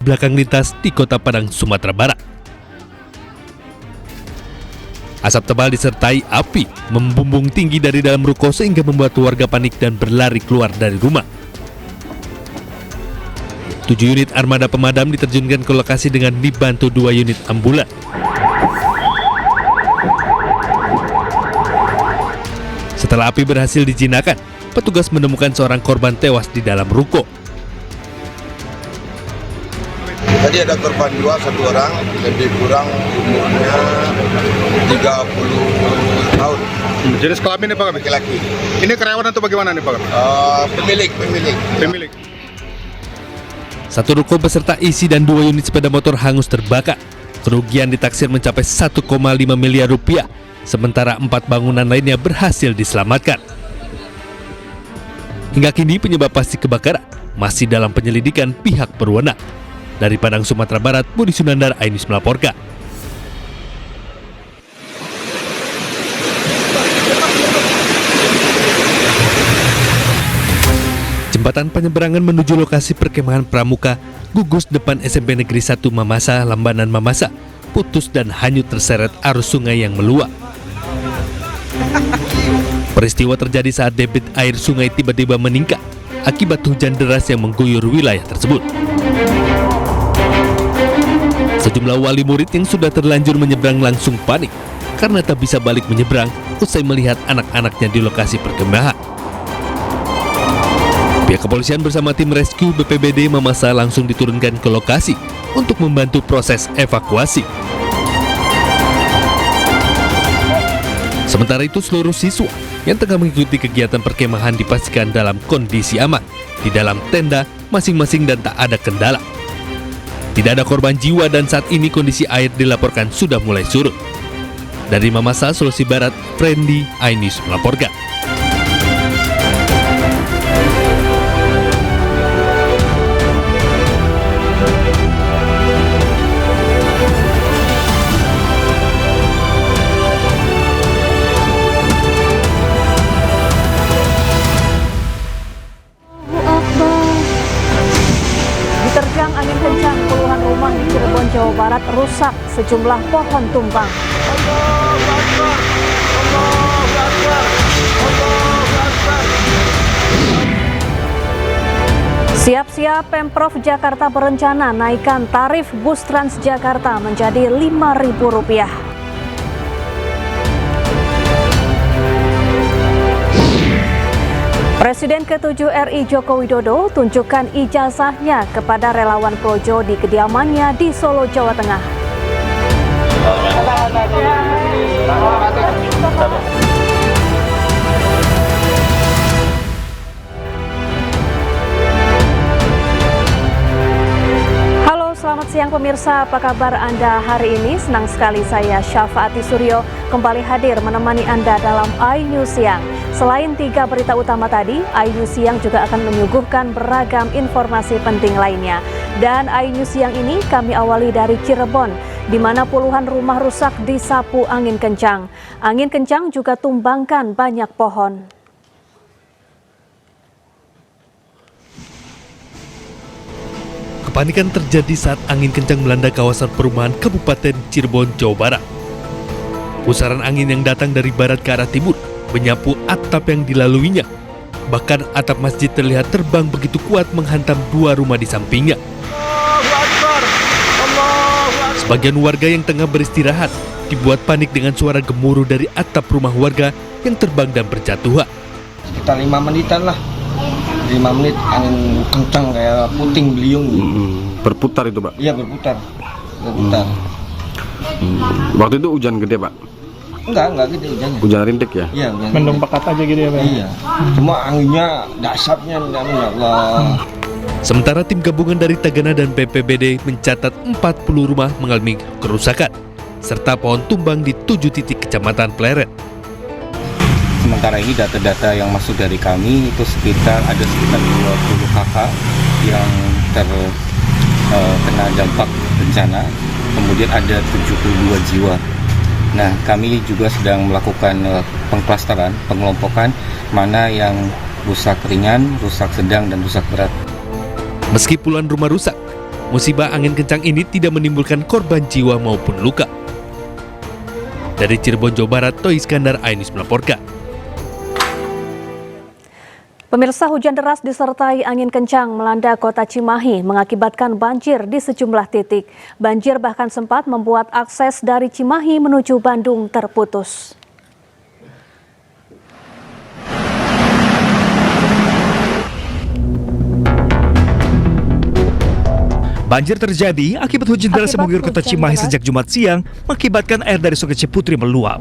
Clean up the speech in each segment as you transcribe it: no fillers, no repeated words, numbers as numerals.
belakang lintas di Kota Padang, Sumatera Barat. Asap tebal disertai api membumbung tinggi dari dalam ruko sehingga membuat warga panik dan berlari keluar dari rumah. 7 unit armada pemadam diterjunkan ke lokasi dengan dibantu 2 unit ambulan. Setelah api berhasil dijinakan, petugas menemukan seorang korban tewas di dalam ruko. Tadi ada korban 2, 1 orang, lebih kurang umurnya 30 tahun. Jenis kelamin nih Pak? Laki-laki. Ini karyawan atau bagaimana nih Pak? Pemilik. Satu ruko beserta isi dan 2 unit sepeda motor hangus terbakar. Kerugian ditaksir mencapai 1,5 miliar rupiah, sementara 4 bangunan lainnya berhasil diselamatkan. Hingga kini penyebab pasti kebakaran masih dalam penyelidikan pihak berwenang. Dari Padang, Sumatera Barat, Budi Sunandar, iNews melaporkan. Jembatan penyeberangan menuju lokasi perkemahan pramuka gugus depan SMP Negeri 1 Mamasa, Lambanan Mamasa, putus dan hanyut terseret arus sungai yang meluap. Peristiwa terjadi saat debit air sungai tiba-tiba meningkat akibat hujan deras yang mengguyur wilayah tersebut. Sejumlah wali murid yang sudah terlanjur menyeberang langsung panik karena tak bisa balik menyeberang usai melihat anak-anaknya di lokasi perkemahan. Pihak kepolisian bersama tim rescue BPBD Mamasa langsung diturunkan ke lokasi untuk membantu proses evakuasi. Sementara itu, seluruh siswa yang tengah mengikuti kegiatan perkemahan dipastikan dalam kondisi aman di dalam tenda masing-masing dan tak ada kendala. Tidak ada korban jiwa dan saat ini kondisi air dilaporkan sudah mulai surut. Dari Mamasa, Sulawesi Barat, Friendly iNews melaporkan. Diterjang angin kencang, puluhan rumah di Cirebon, Jawa Barat rusak, sejumlah pohon tumbang. Siap-siap Pemprov Jakarta berencana naikkan tarif bus Transjakarta menjadi Rp5.000. Presiden ke-7 RI Joko Widodo tunjukkan ijazahnya kepada relawan Projo di kediamannya di Solo, Jawa Tengah. Halo, selamat siang pemirsa, apa kabar Anda hari ini? Senang sekali saya Syafaati Suryo kembali hadir menemani Anda dalam iNews Siang. Selain 3 berita utama tadi, iNews Siang juga akan menyuguhkan beragam informasi penting lainnya. Dan iNews Siang ini kami awali dari Cirebon, di mana puluhan rumah rusak disapu angin kencang. Angin kencang juga tumbangkan banyak pohon. Kepanikan terjadi saat angin kencang melanda kawasan perumahan Kabupaten Cirebon, Jawa Barat. Pusaran angin yang datang dari barat ke arah timur menyapu atap yang dilaluinya. Bahkan atap masjid terlihat terbang begitu kuat menghantam 2 rumah di sampingnya. Sebagian warga yang tengah beristirahat dibuat panik dengan suara gemuruh dari atap rumah warga yang terbang dan berjatuhan. Sekitar 5 menitan lah. 5 menit angin kencang kayak puting beliung. Berputar itu Pak? Iya, berputar. Waktu itu hujan gede Pak? Enggak gede hujannya. Hujan rintik ya? Iya, hujan. Mendung pekat aja gitu ya Pak? Iya. Cuma anginnya dahsyatnya, ya Allah. Sementara tim gabungan dari Tagana dan BPBD mencatat 40 rumah mengalami kerusakan, serta pohon tumbang di 7 titik kecamatan Pleret. Sementara ini data-data yang masuk dari kami itu ada sekitar 20 kakak yang terkena dampak bencana, kemudian ada 72 jiwa. Nah, kami juga sedang melakukan pengklasteran, pengelompokan mana yang rusak ringan, rusak sedang, dan rusak berat. Meski puluhan rumah rusak, Musibah angin kencang ini tidak menimbulkan korban jiwa maupun luka. Dari Cirebon, Jawa Barat, Toy Iskandar, iNews melaporkan. Pemirsa, hujan deras disertai angin kencang melanda kota Cimahi mengakibatkan banjir di sejumlah titik. Banjir bahkan sempat membuat akses dari Cimahi menuju Bandung terputus. Banjir terjadi akibat hujan deras yang mengguyur kota Cimahi sejak Jumat siang, mengakibatkan air dari Sungai Ciputri meluap.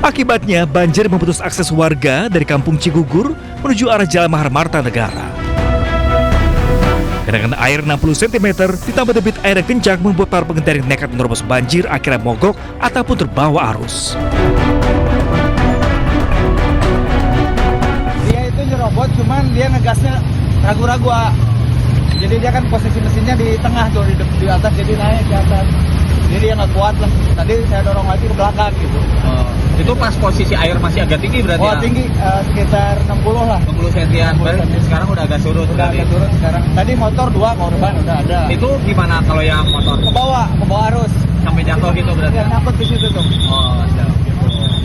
Akibatnya, banjir memutus akses warga dari Kampung Cigugur menuju arah Jalan Mahar Marta Negara. Genangan air 60 cm ditambah debit air yang kencang membuat para pengendara yang nekat menerobos banjir akhirnya mogok ataupun terbawa arus. Dia itu nyerobot, cuman dia ngegasnya ragu-ragu. Jadi dia kan posisi mesinnya di tengah tuh, di atas, jadi naik ke atas. Jadi dia nggak kuat lah. Tadi saya dorong lagi ke belakang gitu. Itu pas posisi air masih agak tinggi berarti ya? Tinggi, sekitar 60 lah. 60 sentian, berarti sekarang udah agak surut. Udah agak turun sekarang. Tadi motor 2 korban udah ada. Itu gimana kalau yang motor? Ke bawah arus. Sampai jatuh gitu berarti? Ya, nyangkut di situ tuh. Oh, siap.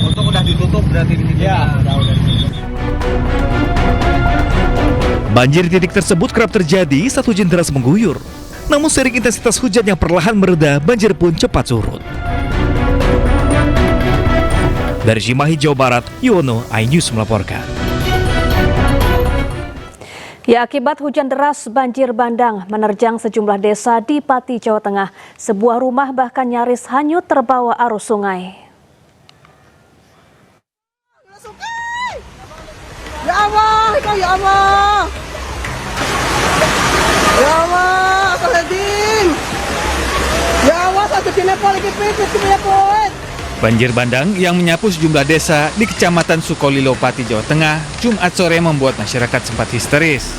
Untung udah ditutup berarti di situ? Ya, udah. Banjir di titik tersebut kerap terjadi saat hujan deras mengguyur. Namun seiring intensitas hujan yang perlahan mereda, banjir pun cepat surut. Dari Cimahi, Jawa Barat, Yuwono, iNews melaporkan. Ya, akibat hujan deras, banjir bandang menerjang sejumlah desa di Pati, Jawa Tengah. Sebuah rumah bahkan nyaris hanyut terbawa arus sungai. Ya Allah, ya Allah. Ya Allah, Saladin. Ya Allah, satu tinepol lagi pipis tinepol. Banjir bandang yang menyapu sejumlah desa di Kecamatan Sukolilo, Pati, Jawa Tengah, Jumat sore membuat masyarakat sempat histeris.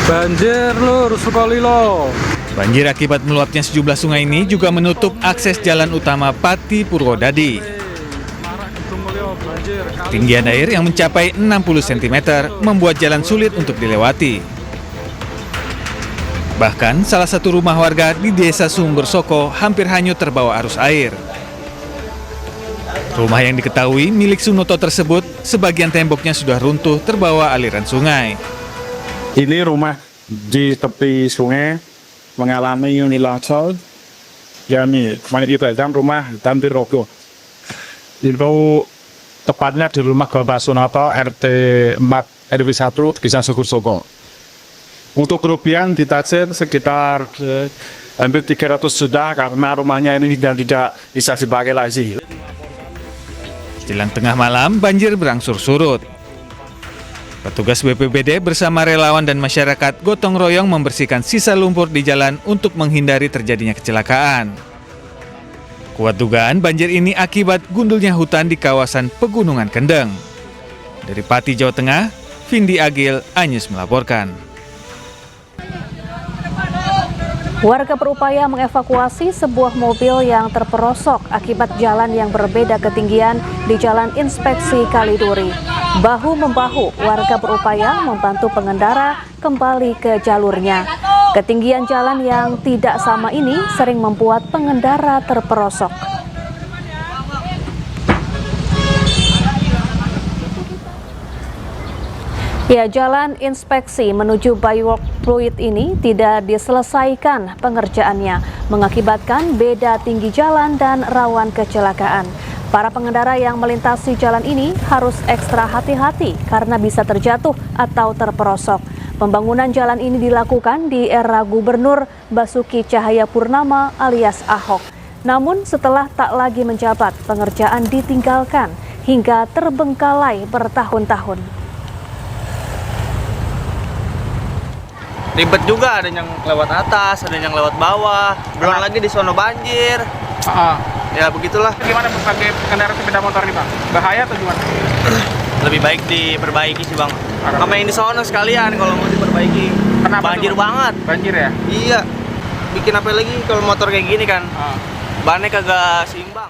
Banjir lur Sukolilo. Banjir akibat meluapnya sejumlah sungai ini juga menutup akses jalan utama Pati Purwodadi. Ketinggian air yang mencapai 60 cm membuat jalan sulit untuk dilewati. Bahkan salah satu rumah warga di Desa Sumber Soko hampir hanyut terbawa arus air. Rumah yang diketahui milik Sunoto tersebut, sebagian temboknya sudah runtuh terbawa aliran sungai. Ini rumah di tepi sungai mengalami longsor. Yani, itu dalam rumah hampir roboh. Itu tepatnya di rumah Bapak Sunoto RT 4 RW 1 Desa Sumber Soko. Untuk kerugian ditaksir sekitar hampir 300 juta karena rumahnya ini tidak bisa dipakai lagi. Jelang tengah malam, banjir berangsur surut. Petugas BPBD bersama relawan dan masyarakat gotong royong membersihkan sisa lumpur di jalan untuk menghindari terjadinya kecelakaan. Kuat dugaan banjir ini akibat gundulnya hutan di kawasan Pegunungan Kendeng. Dari Pati, Jawa Tengah, Vindi Agil, iNews melaporkan. Warga berupaya mengevakuasi sebuah mobil yang terperosok akibat jalan yang berbeda ketinggian di Jalan Inspeksi Kaliduri. Bahu-membahu, warga berupaya membantu pengendara kembali ke jalurnya. Ketinggian jalan yang tidak sama ini sering membuat pengendara terperosok. Ya, jalan inspeksi menuju Baywalk Fluid ini tidak diselesaikan pengerjaannya, mengakibatkan beda tinggi jalan dan rawan kecelakaan. Para pengendara yang melintasi jalan ini harus ekstra hati-hati karena bisa terjatuh atau terperosok. Pembangunan jalan ini dilakukan di era Gubernur Basuki Cahayapurnama alias Ahok. Namun setelah tak lagi menjabat, pengerjaan ditinggalkan hingga terbengkalai bertahun-tahun. Ribet juga, ada yang lewat atas, ada yang lewat bawah, belum lagi di sono banjir. Ya begitulah. Gimana sebagai pengendara sepeda motor nih Bang? Bahaya atau gimana? Lebih baik diperbaiki sih Bang. Sama yang di sono sekalian kalau mau diperbaiki. Kenapa banjir tuh, banget. Banjir ya? Iya. Bikin apa lagi kalau motor kayak gini kan? bannya kagak seimbang.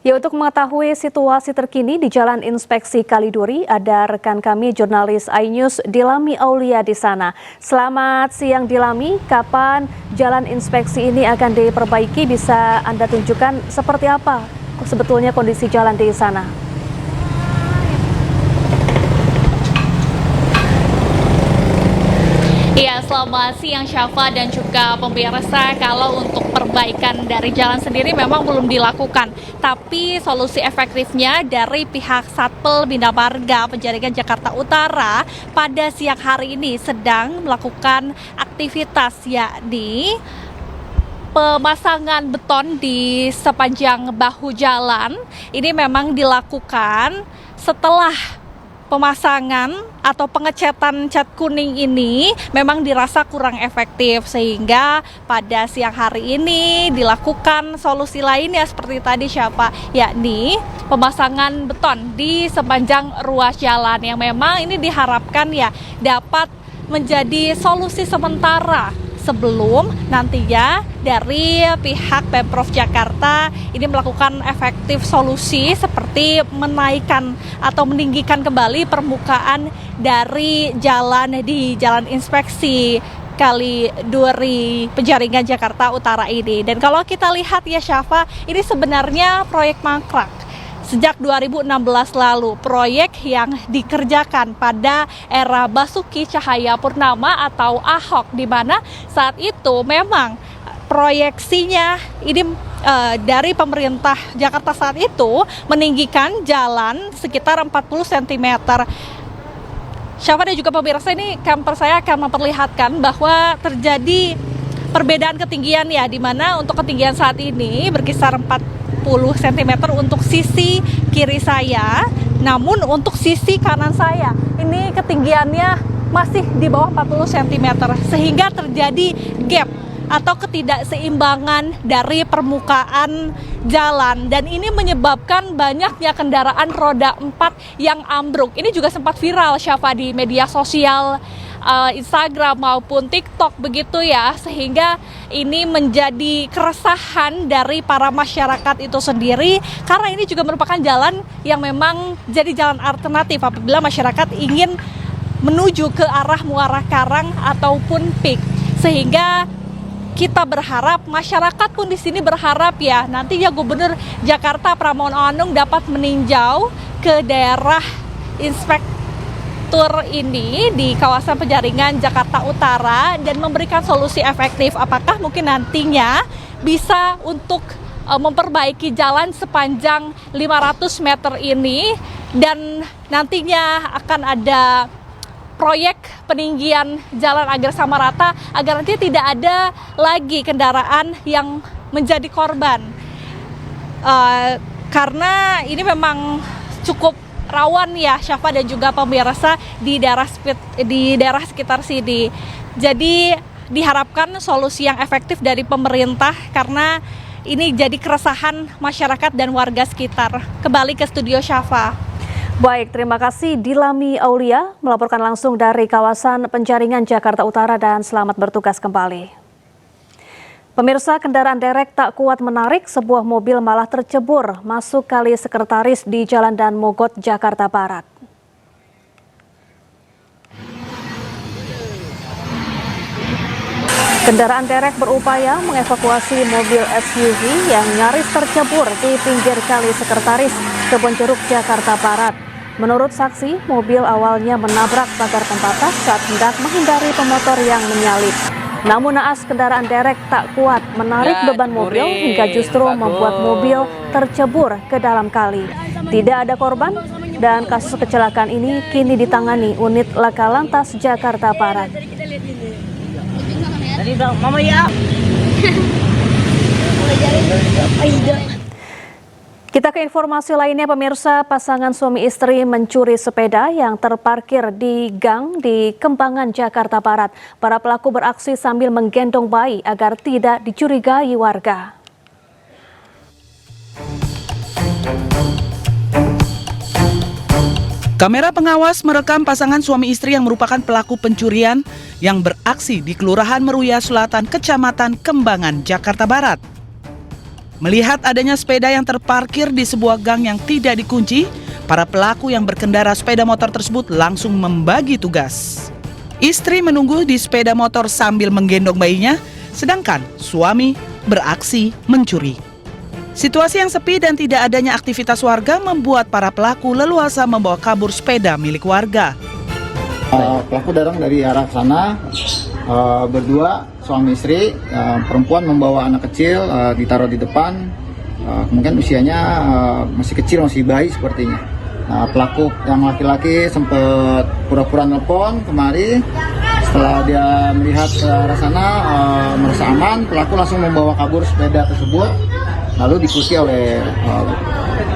Ya, untuk mengetahui situasi terkini di Jalan Inspeksi Kaliduri, ada rekan kami jurnalis iNews Dilami Aulia di sana. Selamat siang Dilami, kapan Jalan Inspeksi ini akan diperbaiki? Bisa Anda tunjukkan seperti apa sebetulnya kondisi jalan di sana? Iya, selamat siang Syafa dan juga pemirsa. Kalau untuk perbaikan dari jalan sendiri memang belum dilakukan, tapi solusi efektifnya dari pihak Satpol Bina Marga Penjaringan Jakarta Utara pada siang hari ini sedang melakukan aktivitas, yakni pemasangan beton di sepanjang bahu jalan. Ini memang dilakukan setelah pemasangan atau pengecatan cat kuning ini memang dirasa kurang efektif, sehingga pada siang hari ini dilakukan solusi lainnya seperti tadi yakni pemasangan beton di sepanjang ruas jalan yang memang ini diharapkan dapat menjadi solusi sementara sebelum nantinya dari pihak Pemprov Jakarta ini melakukan efektif solusi seperti menaikkan atau meninggikan kembali permukaan dari jalan di Jalan Inspeksi Kaliduri Penjaringan Jakarta Utara ini. Dan kalau kita lihat Syafa, ini sebenarnya proyek mangkrak sejak 2016 lalu, proyek yang dikerjakan pada era Basuki Cahayapurnama atau Ahok, di mana saat itu memang proyeksinya ini dari pemerintah Jakarta saat itu meninggikan jalan sekitar 40 cm. Syafa dan juga pemirsa, ini camper saya akan memperlihatkan bahwa terjadi perbedaan ketinggian di mana untuk ketinggian saat ini berkisar 40 cm untuk sisi kiri saya, namun untuk sisi kanan saya ini ketinggiannya masih di bawah 40 cm, sehingga terjadi gap atau ketidakseimbangan dari permukaan jalan, dan ini menyebabkan banyaknya kendaraan roda 4 yang ambruk. Ini juga sempat viral Syafa di media sosial Instagram maupun TikTok begitu sehingga ini menjadi keresahan dari para masyarakat itu sendiri, karena ini juga merupakan jalan yang memang jadi jalan alternatif apabila masyarakat ingin menuju ke arah Muara Karang ataupun PIK. Sehingga kita berharap, masyarakat pun di sini berharap nantinya Gubernur Jakarta Pramono Anung dapat meninjau ke daerah inspektur ini di kawasan Penjaringan Jakarta Utara dan memberikan solusi efektif. Apakah mungkin nantinya bisa untuk memperbaiki jalan sepanjang 500 meter ini, dan nantinya akan ada proyek peninggian jalan agar sama rata, agar nanti tidak ada lagi kendaraan yang menjadi korban, karena ini memang cukup rawan Syafa dan juga pemirsa di daerah sekitar sini. Jadi diharapkan solusi yang efektif dari pemerintah, karena ini jadi keresahan masyarakat dan warga sekitar. Kembali ke studio Syafa. Baik, terima kasih Dilami Aulia melaporkan langsung dari kawasan Penjaringan Jakarta Utara, dan selamat bertugas kembali. Pemirsa, kendaraan derek tak kuat menarik, sebuah mobil malah tercebur masuk kali Sekretaris di Jalan Dan Mogot, Jakarta Barat. Kendaraan derek berupaya mengevakuasi mobil SUV yang nyaris tercebur di pinggir kali Sekretaris, Kebonjeruk, Jakarta Barat. Menurut saksi, mobil awalnya menabrak pagar pembatas saat hendak menghindari pemotor yang menyalip. Namun naas kendaraan derek tak kuat menarik beban mobil hingga justru membuat mobil tercebur ke dalam kali. Tidak ada korban, dan kasus kecelakaan ini kini ditangani unit Laka Lantas Jakarta Barat. Kita ke informasi lainnya, pemirsa. Pasangan suami istri mencuri sepeda yang terparkir di gang di Kembangan, Jakarta Barat. Para pelaku beraksi sambil menggendong bayi agar tidak dicurigai warga. Kamera pengawas merekam pasangan suami istri yang merupakan pelaku pencurian yang beraksi di Kelurahan Meruya Selatan, Kecamatan Kembangan, Jakarta Barat. Melihat adanya sepeda yang terparkir di sebuah gang yang tidak dikunci, para pelaku yang berkendara sepeda motor tersebut langsung membagi tugas. Istri menunggu di sepeda motor sambil menggendong bayinya, sedangkan suami beraksi mencuri. Situasi yang sepi dan tidak adanya aktivitas warga membuat para pelaku leluasa membawa kabur sepeda milik warga. Pelaku datang dari arah sana, berdua suami istri, perempuan membawa anak kecil, ditaruh di depan, mungkin usianya masih kecil, masih bayi sepertinya. Nah, pelaku yang laki-laki sempat pura-pura nelpon kemari. Setelah dia melihat ke arah sana, merasa aman, pelaku langsung membawa kabur sepeda tersebut, lalu diikuti oleh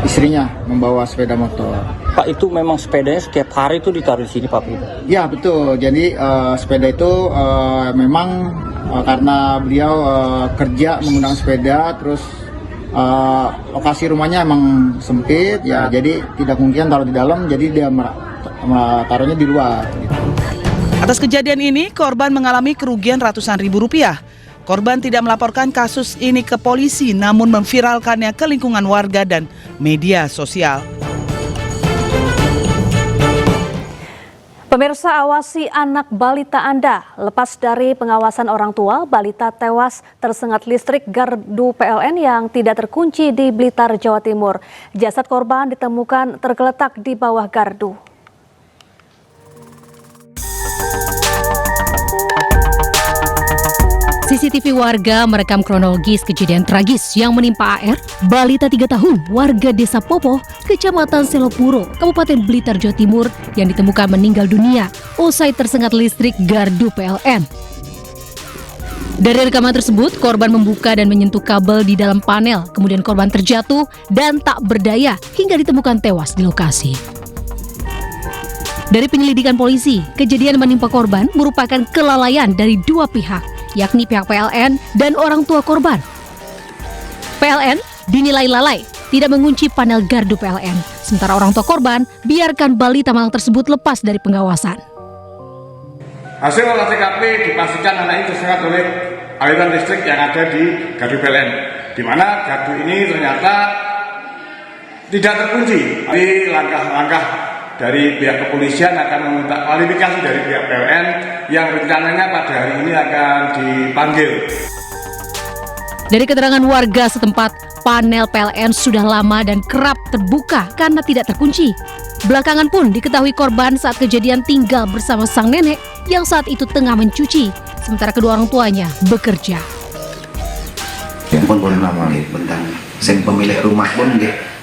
istrinya membawa sepeda motor. Pak, itu memang sepedanya setiap hari itu ditaruh di sini, Pak? Ya, betul. Jadi sepeda itu memang karena beliau kerja menggunakan sepeda, terus lokasi rumahnya emang sempit, ya jadi tidak mungkin taruh di dalam, jadi dia taruhnya di luar. Gitu. Atas kejadian ini, korban mengalami kerugian ratusan ribu rupiah. Korban tidak melaporkan kasus ini ke polisi, namun memviralkannya ke lingkungan warga dan media sosial. Pemirsa, awasi anak balita Anda. Lepas dari pengawasan orang tua, balita tewas tersengat listrik gardu PLN yang tidak terkunci di Blitar, Jawa Timur. Jasad korban ditemukan tergeletak di bawah gardu. CCTV warga merekam kronologis kejadian tragis yang menimpa AR, balita 3 tahun, warga Desa Popoh, Kecamatan Selopuro, Kabupaten Blitar, Jawa Timur, yang ditemukan meninggal dunia usai tersengat listrik gardu PLN. Dari rekaman tersebut, korban membuka dan menyentuh kabel di dalam panel, kemudian korban terjatuh dan tak berdaya hingga ditemukan tewas di lokasi. Dari penyelidikan polisi, kejadian menimpa korban merupakan kelalaian dari dua pihak, yakni pihak PLN dan orang tua korban. PLN dinilai lalai, tidak mengunci panel gardu PLN, sementara orang tua korban biarkan balita malang tersebut lepas dari pengawasan. Hasil olah TKP dipastikan anak itu tersengat oleh aliran listrik yang ada di gardu PLN, di mana gardu ini ternyata tidak terkunci. Jadi langkah-langkah dari pihak kepolisian akan meminta kualifikasi dari pihak PLN yang rencananya pada hari ini akan dipanggil. Dari keterangan warga setempat, panel PLN sudah lama dan kerap terbuka karena tidak terkunci. Belakangan pun diketahui korban saat kejadian tinggal bersama sang nenek yang saat itu tengah mencuci, sementara kedua orang tuanya bekerja. Yang pun belum lama bentang, sing pemilik rumah pun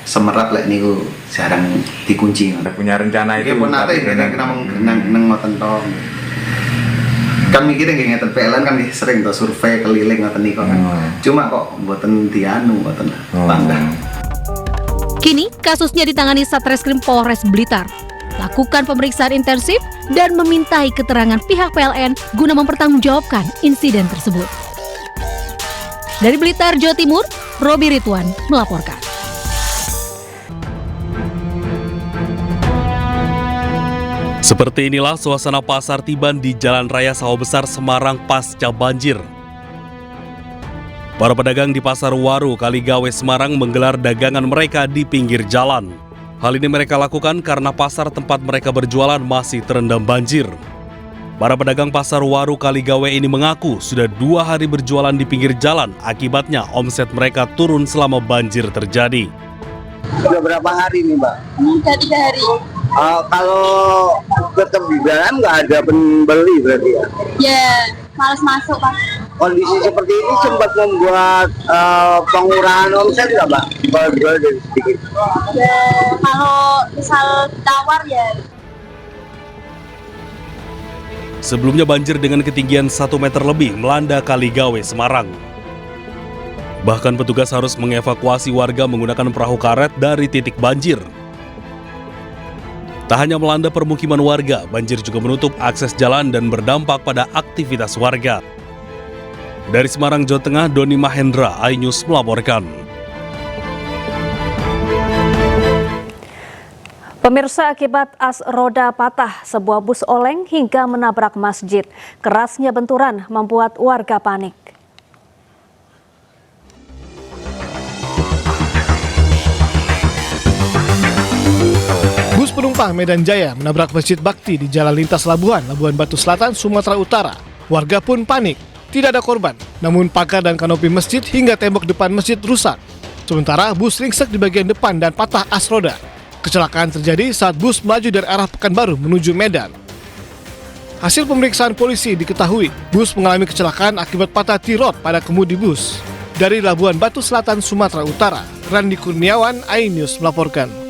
semerat lek niku jarang dikunci. Punya rencana itu. Pun nate kena nang ngoten to. Kan mikire nggih ngeten PLN kan sering to survei keliling ngoten niku kan. Cuma kok mboten dianu mboten bangga. Kini kasusnya ditangani Satreskrim Polres Blitar. Lakukan pemeriksaan intensif dan memintai keterangan pihak PLN guna mempertanggungjawabkan insiden tersebut. Dari Blitar, Jawa Timur, Robi Ridwan melaporkan. Seperti inilah suasana pasar Tiban di Jalan Raya Sawah Besar, Semarang pasca banjir. Para pedagang di Pasar Waru, Kaligawe, Semarang menggelar dagangan mereka di pinggir jalan. Hal ini mereka lakukan karena pasar tempat mereka berjualan masih terendam banjir. Para pedagang Pasar Waru, Kaligawe ini mengaku sudah 2 hari berjualan di pinggir jalan, akibatnya omset mereka turun selama banjir terjadi. Sudah berapa hari nih, Mbak? Sudah 3 hari. Kalau ketebilan nggak ada pembeli berarti ya? Ya, malas masuk, Pak. Kondisi seperti ini sempat membuat pengurangan omset nggak, Mbak? Jual dari sedikit. Ya, kalau misal tawar ya. Sebelumnya banjir dengan ketinggian 1 meter lebih melanda Kaligawe, Semarang. Bahkan petugas harus mengevakuasi warga menggunakan perahu karet dari titik banjir. Tak hanya melanda permukiman warga, banjir juga menutup akses jalan dan berdampak pada aktivitas warga. Dari Semarang, Jawa Tengah, Doni Mahendra, iNews melaporkan. Pemirsa, akibat as roda patah, sebuah bus oleng hingga menabrak masjid. Kerasnya benturan membuat warga panik. penumpang Medan Jaya menabrak Masjid Bakti di Jalan Lintas Labuhan, Labuan Batu Selatan, Sumatera Utara. Warga pun panik. Tidak ada korban, namun pagar dan kanopi masjid hingga tembok depan masjid rusak. Sementara bus ringsek di bagian depan dan patah as roda. Kecelakaan terjadi saat bus melaju dari arah Pekanbaru menuju Medan. Hasil pemeriksaan polisi diketahui, bus mengalami kecelakaan akibat patah tirot pada kemudi bus. Dari Labuan Batu Selatan, Sumatera Utara, Randi Kurniawan, iNews melaporkan.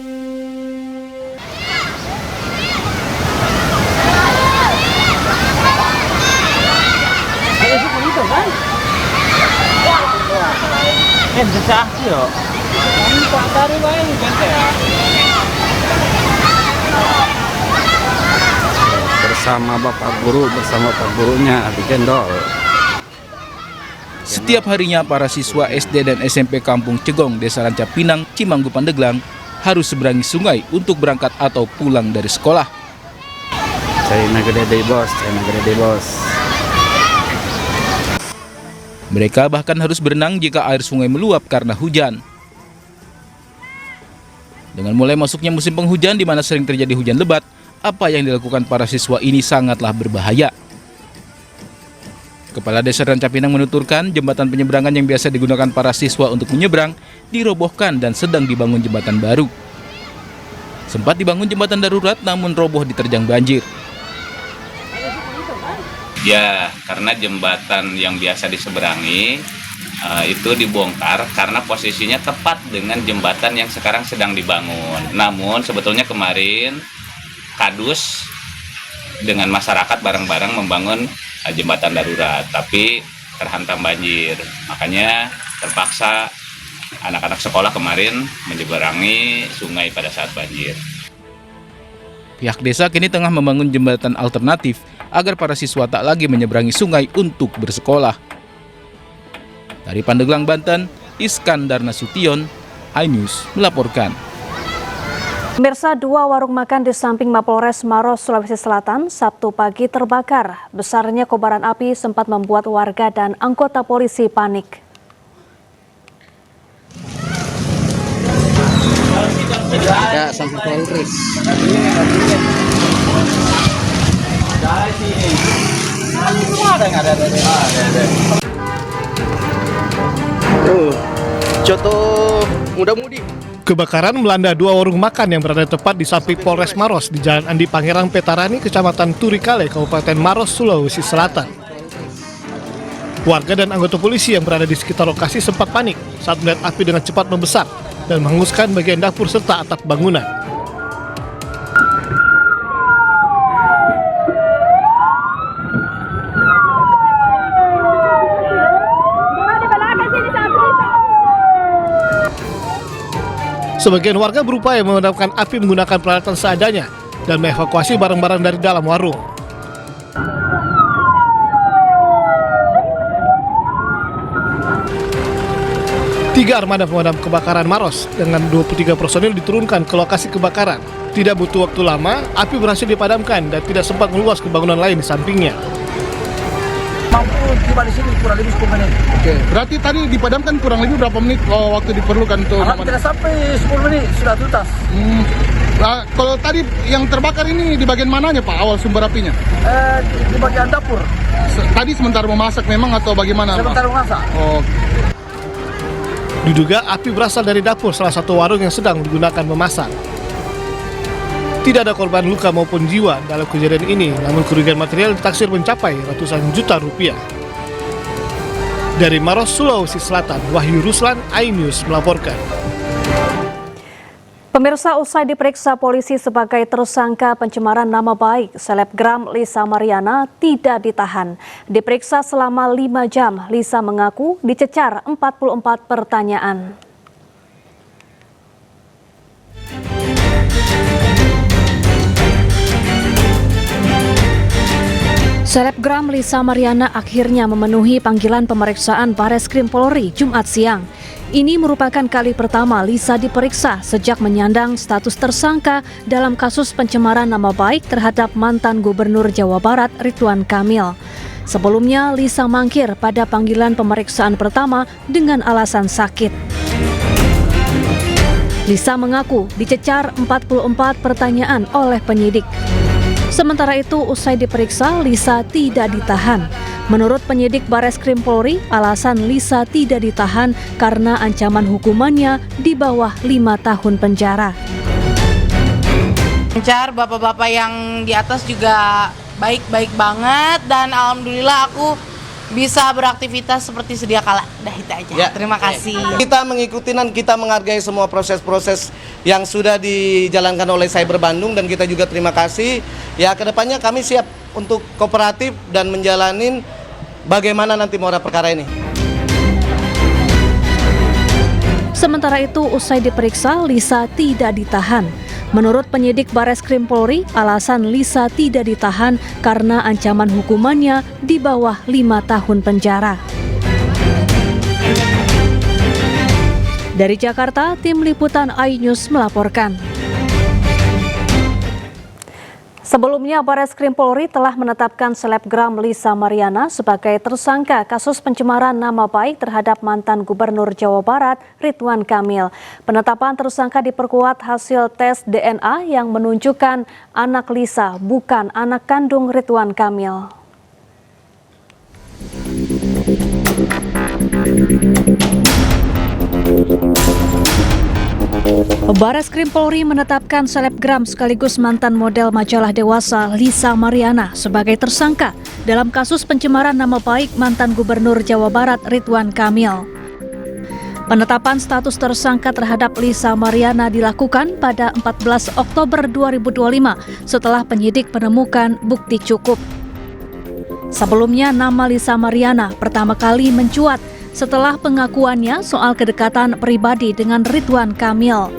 Bersama Bapak Guru, bersama Pak Gurunya di Gendol. Setiap harinya para siswa SD dan SMP Kampung Cegong, Desa Ranca Pinang, Cimanggu, Pandeglang harus seberangi sungai untuk berangkat atau pulang dari sekolah. Saya nagede bos. Mereka bahkan harus berenang jika air sungai meluap karena hujan. Dengan mulai masuknya musim penghujan di mana sering terjadi hujan lebat, apa yang dilakukan para siswa ini sangatlah berbahaya. Kepala Desa Ranca Pinang menuturkan jembatan penyeberangan yang biasa digunakan para siswa untuk menyeberang dirobohkan dan sedang dibangun jembatan baru. Sempat dibangun jembatan darurat namun roboh diterjang banjir. Ya, karena jembatan yang biasa diseberangi itu dibongkar karena posisinya tepat dengan jembatan yang sekarang sedang dibangun. Namun sebetulnya kemarin Kadus dengan masyarakat bareng-bareng membangun jembatan darurat, tapi terhantam banjir. Makanya terpaksa anak-anak sekolah kemarin menyeberangi sungai pada saat banjir. Pihak desa kini tengah membangun jembatan alternatif agar para siswa tak lagi menyeberangi sungai untuk bersekolah. Dari Pandeglang, Banten, Iskandar Nasution, iNews melaporkan. Pemirsa, 2 warung makan di samping Mapolres Maros, Sulawesi Selatan, Sabtu pagi terbakar. Besarnya kobaran api sempat membuat warga dan anggota polisi panik. Ya, sampai Polres. Contoh muda-mudi. Kebakaran melanda 2 warung makan yang berada tepat di samping Polres Maros di Jalan Andi Pangerang Petarani, Kecamatan Turikale, Kabupaten Maros, Sulawesi Selatan. Warga dan anggota polisi yang berada di sekitar lokasi sempat panik saat melihat api dengan cepat membesar dan menghanguskan bagian dapur serta atap bangunan. Sebagian warga berupaya memadamkan api menggunakan peralatan seadanya dan mengevakuasi barang-barang dari dalam warung. Tiga armada pemadam kebakaran Maros dengan 23 personil diturunkan ke lokasi kebakaran. Tidak butuh waktu lama, api berhasil dipadamkan dan tidak sempat meluas ke bangunan lain di sampingnya. Mampu tiba di sini kurang lebih 10 menit. Oke, berarti tadi dipadamkan kurang lebih berapa menit waktu diperlukan untuk? Tidak sampai 10 menit sudah tuntas. Nah, kalau tadi yang terbakar ini di bagian mananya Pak, awal sumber apinya? Di bagian dapur. Tadi sementara memasak memang atau bagaimana? Sementara memasak. Oh. Diduga api berasal dari dapur salah satu warung yang sedang digunakan memasak. Tidak ada korban luka maupun jiwa dalam kejadian ini, namun kerugian material ditaksir mencapai ratusan juta rupiah. Dari Maros, Sulawesi Selatan, Wahyu Ruslan, iNews melaporkan. Pemirsa, usai diperiksa polisi sebagai tersangka pencemaran nama baik, selebgram Lisa Mariana tidak ditahan. Diperiksa selama 5 jam, Lisa mengaku dicecar 44 pertanyaan. Selebgram Lisa Mariana akhirnya memenuhi panggilan pemeriksaan Bareskrim Polri Jumat siang. Ini merupakan kali pertama Lisa diperiksa sejak menyandang status tersangka dalam kasus pencemaran nama baik terhadap mantan Gubernur Jawa Barat Ridwan Kamil. Sebelumnya, Lisa mangkir pada panggilan pemeriksaan pertama dengan alasan sakit. Lisa mengaku dicecar 44 pertanyaan oleh penyidik. Sementara itu, usai diperiksa, Lisa tidak ditahan. Menurut penyidik Bareskrim Polri, alasan Lisa tidak ditahan karena ancaman hukumannya di bawah 5 tahun penjara. Lancar, bapak-bapak yang di atas juga baik-baik banget dan alhamdulillah aku bisa beraktivitas seperti sedia kala. Dah itu aja. Ya. Terima kasih. Kita mengikuti dan kita menghargai semua proses-proses yang sudah dijalankan oleh Cyber Bandung dan kita juga terima kasih. Ya, kedepannya kami siap untuk kooperatif dan menjalanin bagaimana nanti muara perkara ini. Sementara itu, usai diperiksa, Lisa tidak ditahan. Menurut penyidik Bareskrim Polri, alasan Lisa tidak ditahan karena ancaman hukumannya di bawah 5 tahun penjara. Dari Jakarta, tim liputan iNews melaporkan. Sebelumnya, Bareskrim Polri telah menetapkan selebgram Lisa Mariana sebagai tersangka kasus pencemaran nama baik terhadap mantan Gubernur Jawa Barat, Ridwan Kamil. Penetapan tersangka diperkuat hasil tes DNA yang menunjukkan anak Lisa bukan anak kandung Ridwan Kamil. Bareskrim Polri menetapkan selebgram sekaligus mantan model majalah dewasa Lisa Mariana sebagai tersangka dalam kasus pencemaran nama baik mantan Gubernur Jawa Barat Ridwan Kamil. Penetapan status tersangka terhadap Lisa Mariana dilakukan pada 14 Oktober 2025 setelah penyidik menemukan bukti cukup. Sebelumnya, nama Lisa Mariana pertama kali mencuat setelah pengakuannya soal kedekatan pribadi dengan Ridwan Kamil.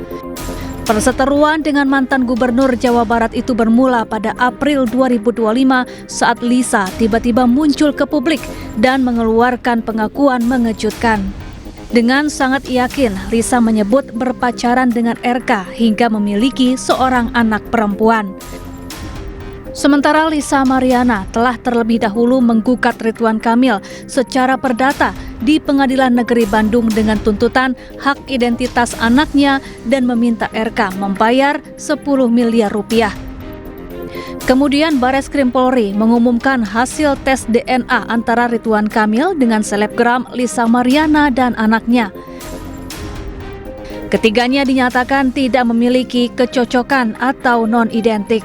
Perseteruan dengan mantan Gubernur Jawa Barat itu bermula pada April 2025 saat Lisa tiba-tiba muncul ke publik dan mengeluarkan pengakuan mengejutkan. Dengan sangat yakin, Lisa menyebut berpacaran dengan RK hingga memiliki seorang anak perempuan. Sementara Lisa Mariana telah terlebih dahulu menggugat Ridwan Kamil secara perdata di Pengadilan Negeri Bandung dengan tuntutan hak identitas anaknya dan meminta RK membayar 10 miliar rupiah. Kemudian Bareskrim Polri mengumumkan hasil tes DNA antara Ridwan Kamil dengan selebgram Lisa Mariana dan anaknya. Ketiganya dinyatakan tidak memiliki kecocokan atau non-identik.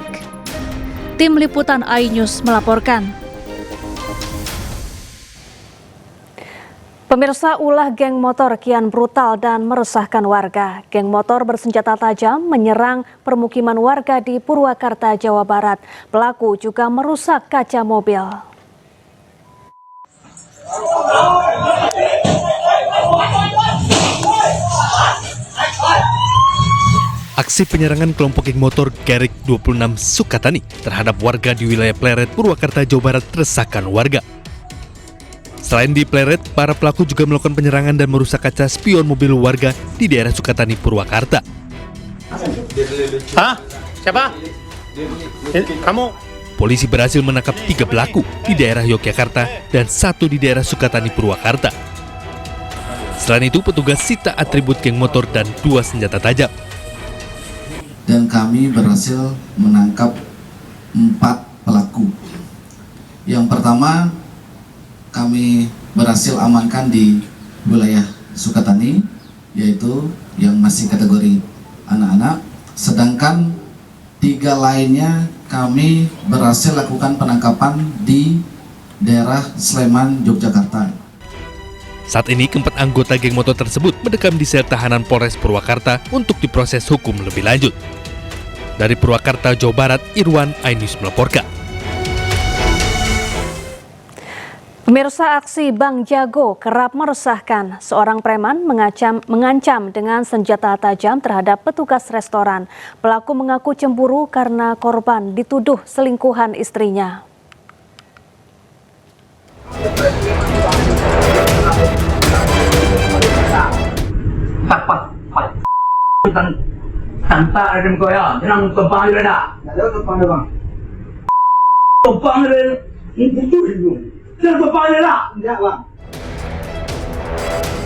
Tim liputan iNews melaporkan. Pemirsa, ulah geng motor kian brutal dan meresahkan warga. Geng motor bersenjata tajam menyerang permukiman warga di Purwakarta, Jawa Barat. Pelaku juga merusak kaca mobil. Aksi penyerangan kelompok geng motor Gerik 26 Sukatani terhadap warga di wilayah Pleret, Purwakarta, Jawa Barat meresahkan warga. Selain di Pleret, para pelaku juga melakukan penyerangan dan merusak kaca spion mobil warga di daerah Sukatani, Purwakarta. Hah? Siapa? Kamu? Polisi berhasil menangkap 3 pelaku di daerah Yogyakarta dan 1 di daerah Sukatani, Purwakarta. Selain itu, petugas sita atribut geng motor dan 2 senjata tajam. Dan kami berhasil menangkap 4 pelaku. Yang pertama, kami berhasil amankan di wilayah Sukatani, yaitu yang masih kategori anak-anak. Sedangkan 3 lainnya kami berhasil lakukan penangkapan di daerah Sleman, Yogyakarta. Saat ini keempat anggota geng motor tersebut mendekam di sel tahanan Polres Purwakarta untuk diproses hukum lebih lanjut. Dari Purwakarta, Jawa Barat, Irwan, iNews melaporkan. Pemirsa, aksi Bang Jago kerap meresahkan. Seorang preman mengancam dengan senjata tajam terhadap petugas restoran. Pelaku mengaku cemburu karena korban dituduh selingkuhan istrinya. Tanpa ada ya, jangan kepanggil dah. Ada kepanggil bang. Kepanggil itu jangan kepanggil dah. Tidak bang.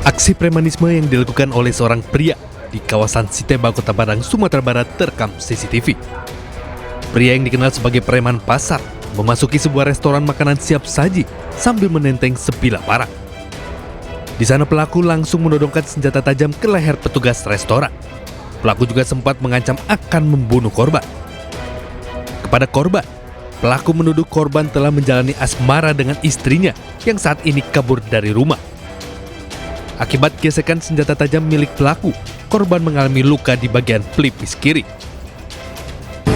Aksi premanisme yang dilakukan oleh seorang pria di kawasan Siteba, Kota Padang, Sumatera Barat terekam CCTV. Pria yang dikenal sebagai preman pasar memasuki sebuah restoran makanan siap saji sambil menenteng sebilah parang. Di sana pelaku langsung menodongkan senjata tajam ke leher petugas restoran. Pelaku juga sempat mengancam akan membunuh korban. Kepada korban, pelaku menuduh korban telah menjalani asmara dengan istrinya yang saat ini kabur dari rumah. Akibat gesekan senjata tajam milik pelaku, korban mengalami luka di bagian pelipis kiri.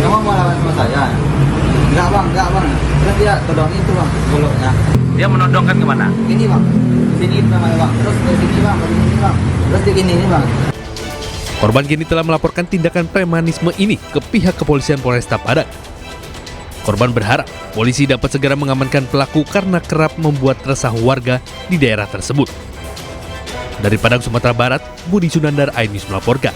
Kamu mau lawan sama saya? Enggak bang. Terus dia todong itu bang, mulutnya. Dia menodongkan kemana? Ini bang, sini namanya bang. Terus ke sini bang, ke sini bang. Terus di ini bang. Korban kini telah melaporkan tindakan premanisme ini ke pihak kepolisian Polresta Padang. Korban berharap polisi dapat segera mengamankan pelaku karena kerap membuat resah warga di daerah tersebut. Dari Padang, Sumatera Barat, Budi Sunandar, iNews melaporkan.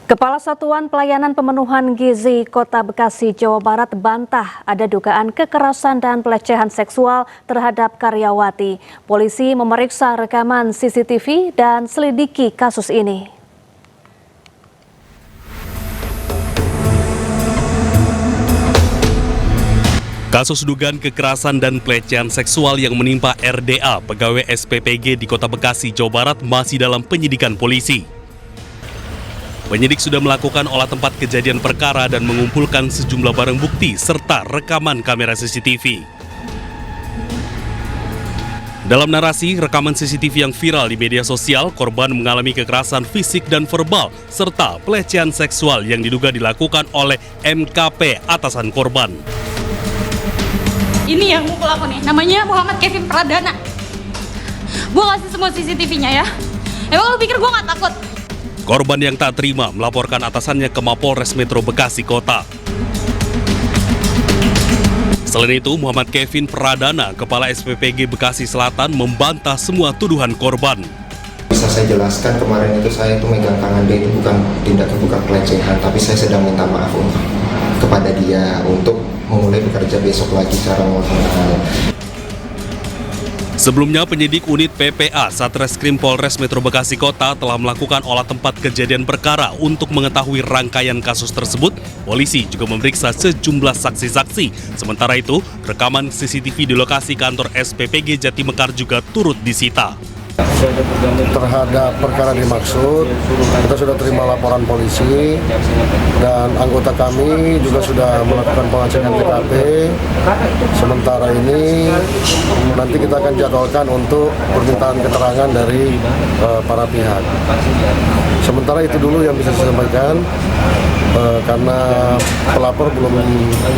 Kepala Satuan Pelayanan Pemenuhan Gizi Kota Bekasi, Jawa Barat bantah ada dugaan kekerasan dan pelecehan seksual terhadap karyawati. Polisi memeriksa rekaman CCTV dan selidiki kasus ini. Kasus dugaan kekerasan dan pelecehan seksual yang menimpa RDA, pegawai SPPG di Kota Bekasi, Jawa Barat masih dalam penyidikan polisi. Penyidik sudah melakukan olah tempat kejadian perkara dan mengumpulkan sejumlah barang bukti serta rekaman kamera CCTV. Dalam narasi rekaman CCTV yang viral di media sosial, korban mengalami kekerasan fisik dan verbal serta pelecehan seksual yang diduga dilakukan oleh MKP atasan korban. Ini yang mukul aku nih, namanya Muhammad Kevin Pradana. Gue kasih semua CCTV-nya ya. Emang lu pikir gue gak takut? Korban yang tak terima melaporkan atasannya ke Mapolres Metro Bekasi Kota. Selain itu, Muhammad Kevin Pradana, Kepala SPPG Bekasi Selatan, membantah semua tuduhan korban. Bisa saya jelaskan, kemarin itu saya megang tangan dia, itu bukan tindakan, bukan pelecehan, tapi saya sedang minta maaf kepada dia untuk memulai bekerja besok lagi secara normal. Sebelumnya, penyidik unit PPA Satreskrim Polres Metro Bekasi Kota telah melakukan olah tempat kejadian perkara untuk mengetahui rangkaian kasus tersebut. Polisi juga memeriksa sejumlah saksi-saksi. Sementara itu, rekaman CCTV di lokasi kantor SPPG Jatimekar juga turut disita. Terhadap perkara dimaksud, kita sudah terima laporan polisi dan anggota kami juga sudah melakukan pengecekan TKP. Sementara ini nanti kita akan jadwalkan untuk permintaan keterangan dari para pihak. Sementara itu dulu yang bisa saya sampaikan, karena pelapor belum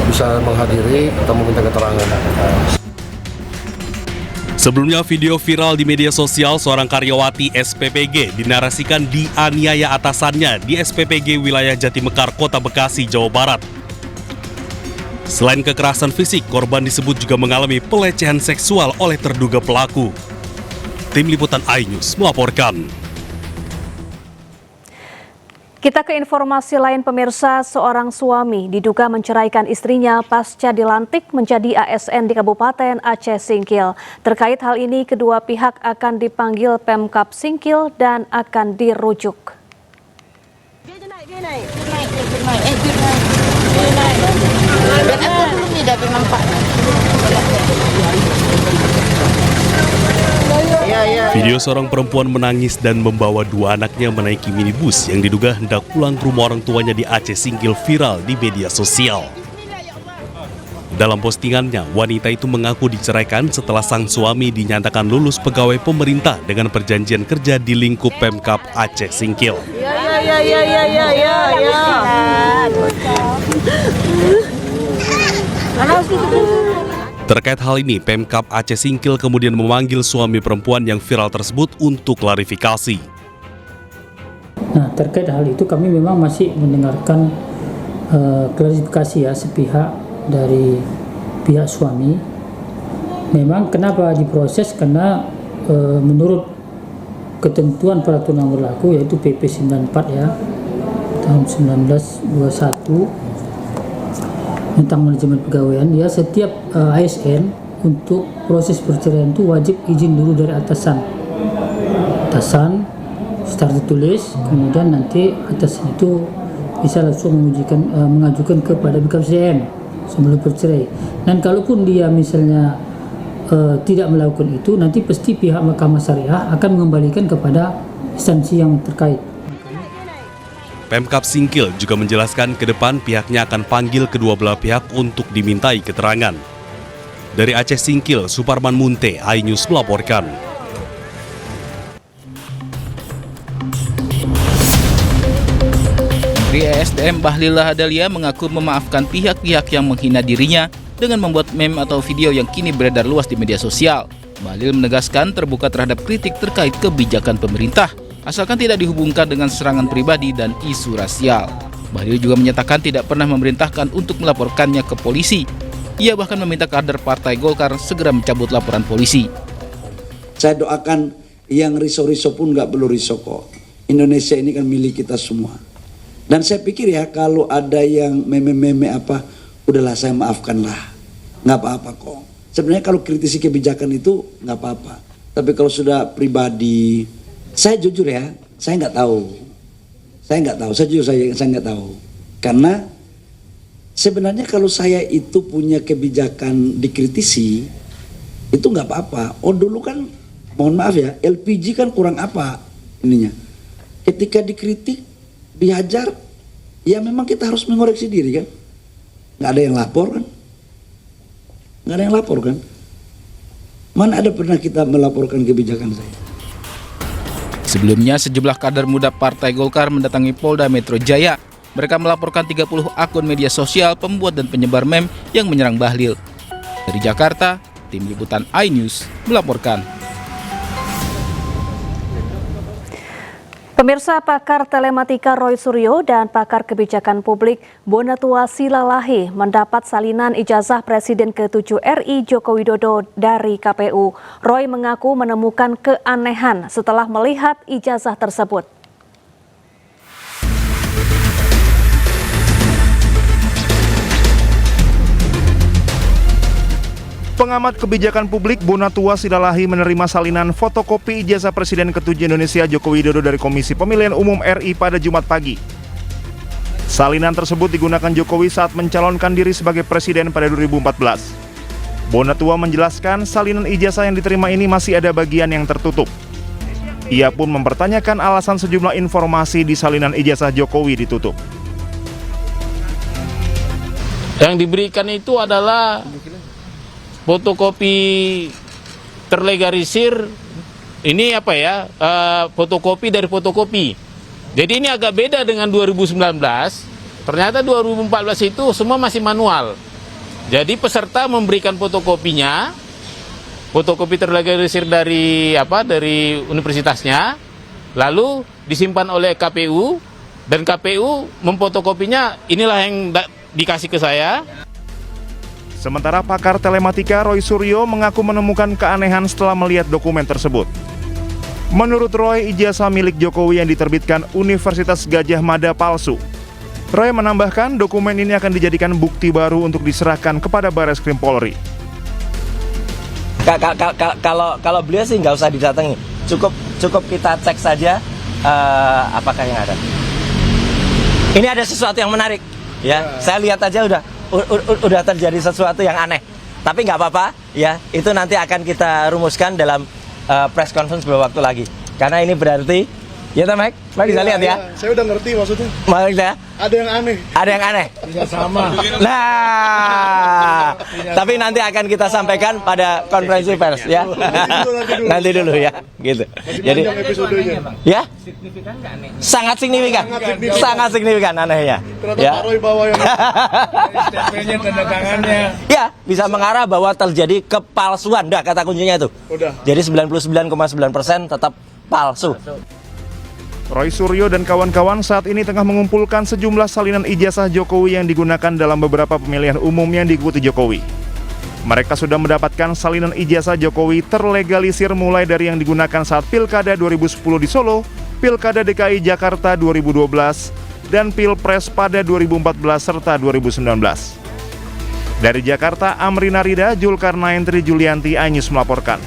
bisa menghadiri, kita meminta keterangan. Sebelumnya, video viral di media sosial seorang karyawati SPPG dinarasikan dianiaya atasannya di SPPG wilayah Jatimekar, Kota Bekasi, Jawa Barat. Selain kekerasan fisik, korban disebut juga mengalami pelecehan seksual oleh terduga pelaku. Tim Liputan iNews melaporkan. Kita ke informasi lain pemirsa, seorang suami diduga menceraikan istrinya pasca dilantik menjadi ASN di Kabupaten Aceh Singkil. Terkait hal ini, kedua pihak akan dipanggil Pemkab Singkil dan akan dirujuk. Video seorang perempuan menangis dan membawa dua anaknya menaiki minibus yang diduga hendak pulang ke rumah orang tuanya di Aceh Singkil viral di media sosial. Dalam postingannya, wanita itu mengaku diceraikan setelah sang suami dinyatakan lulus pegawai pemerintah dengan perjanjian kerja di lingkup Pemkab Aceh Singkil. Terkait hal ini, Pemkab Aceh Singkil kemudian memanggil suami perempuan yang viral tersebut untuk klarifikasi. Nah, terkait hal itu kami memang masih mendengarkan klarifikasi ya sepihak dari pihak suami. Memang kenapa diproses, karena menurut ketentuan peraturan yang berlaku yaitu PP 94 ya tahun 1921 tentang manajemen pegawaian, ya setiap ASN untuk proses perceraian itu wajib izin dulu dari atasan secara tertulis, kemudian nanti atas itu bisa langsung mengajukan kepada BKSDM sebelum bercerai. Dan kalaupun dia misalnya tidak melakukan itu, nanti pasti pihak Mahkamah Syariah akan mengembalikan kepada instansi yang terkait. Pemkab Singkil juga menjelaskan ke depan pihaknya akan panggil kedua belah pihak untuk dimintai keterangan. Dari Aceh Singkil, Suparman Munte, iNews melaporkan. Menteri ESDM Bahlil Lahadalia mengaku memaafkan pihak-pihak yang menghina dirinya dengan membuat meme atau video yang kini beredar luas di media sosial. Bahlil menegaskan terbuka terhadap kritik terkait kebijakan pemerintah, asalkan tidak dihubungkan dengan serangan pribadi dan isu rasial. Bahlil juga menyatakan tidak pernah memerintahkan untuk melaporkannya ke polisi. Ia bahkan meminta kader Partai Golkar segera mencabut laporan polisi. Saya doakan yang riso-riso pun nggak perlu riso kok. Indonesia ini kan milik kita semua. Dan saya pikir ya kalau ada yang meme-meme apa, udahlah saya maafkanlah. Nggak apa-apa kok. Sebenarnya kalau kritisi kebijakan itu nggak apa-apa. Tapi kalau sudah pribadi, saya jujur ya, saya nggak tahu. Saya jujur saya nggak tahu. Karena sebenarnya kalau saya itu punya kebijakan dikritisi, itu nggak apa-apa. Oh dulu kan, mohon maaf ya, LPG kan kurang apa ininya. Ketika dikritik, dihajar, ya memang kita harus mengoreksi diri kan. Nggak ada yang lapor kan. Nggak ada yang lapor kan. Mana ada pernah kita melaporkan kebijakan saya. Sebelumnya, sejumlah kader muda Partai Golkar mendatangi Polda Metro Jaya. Mereka melaporkan 30 akun media sosial pembuat dan penyebar meme yang menyerang Bahlil. Dari Jakarta, tim liputan iNews melaporkan. Pemirsa, pakar telematika Roy Suryo dan pakar kebijakan publik Bonatua Silalahi mendapat salinan ijazah Presiden ke-7 RI Joko Widodo dari KPU. Roy mengaku menemukan keanehan setelah melihat ijazah tersebut. Pengamat kebijakan publik Bonatua Silalahi menerima salinan fotokopi ijazah Presiden ke-7 Indonesia Joko Widodo dari Komisi Pemilihan Umum RI pada Jumat pagi. Salinan tersebut digunakan Jokowi saat mencalonkan diri sebagai Presiden pada 2014. Bonatua menjelaskan salinan ijazah yang diterima ini masih ada bagian yang tertutup. Ia pun mempertanyakan alasan sejumlah informasi di salinan ijazah Jokowi ditutup. Yang diberikan itu adalah fotokopi terlegalisir, ini apa ya, fotokopi dari fotokopi. Jadi ini agak beda dengan 2019, ternyata 2014 itu semua masih manual. Jadi peserta memberikan fotokopinya, fotokopi terlegalisir dari universitasnya, lalu disimpan oleh KPU, dan KPU memfotokopinya, inilah yang dikasih ke saya. Sementara pakar telematika Roy Suryo mengaku menemukan keanehan setelah melihat dokumen tersebut. Menurut Roy, ijazah milik Jokowi yang diterbitkan Universitas Gadjah Mada palsu. Roy menambahkan dokumen ini akan dijadikan bukti baru untuk diserahkan kepada Bareskrim Polri. Kalau beliau sih nggak usah didatangi, cukup kita cek saja apakah yang ada. Ini ada sesuatu yang menarik, ya. Saya lihat aja udah terjadi sesuatu yang aneh, tapi nggak apa-apa ya, itu nanti akan kita rumuskan dalam press conference beberapa waktu lagi, karena ini berarti ya Mike bisa lihat ya. Saya udah ngerti maksudnya. Maksudnya ada yang aneh. Ada yang aneh. Bisa sama. Nah, tapi nanti akan kita sampaikan pada konferensi pers ya. Nanti dulu ya, gitu. Jadi ya, sangat signifikan, sangat signifikan anehnya. Ya. Ya, bisa mengarah bahwa terjadi kepalsuan, dah kata kuncinya itu. Jadi 99,9% tetap palsu. Roy Suryo dan kawan-kawan saat ini tengah mengumpulkan sejumlah salinan ijazah Jokowi yang digunakan dalam beberapa pemilihan umum yang diikuti Jokowi. Mereka sudah mendapatkan salinan ijazah Jokowi terlegalisir mulai dari yang digunakan saat Pilkada 2010 di Solo, Pilkada DKI Jakarta 2012, dan Pilpres pada 2014 serta 2019. Dari Jakarta, Amrina Rida, Julkarnain Tri Julianti, iNews melaporkan.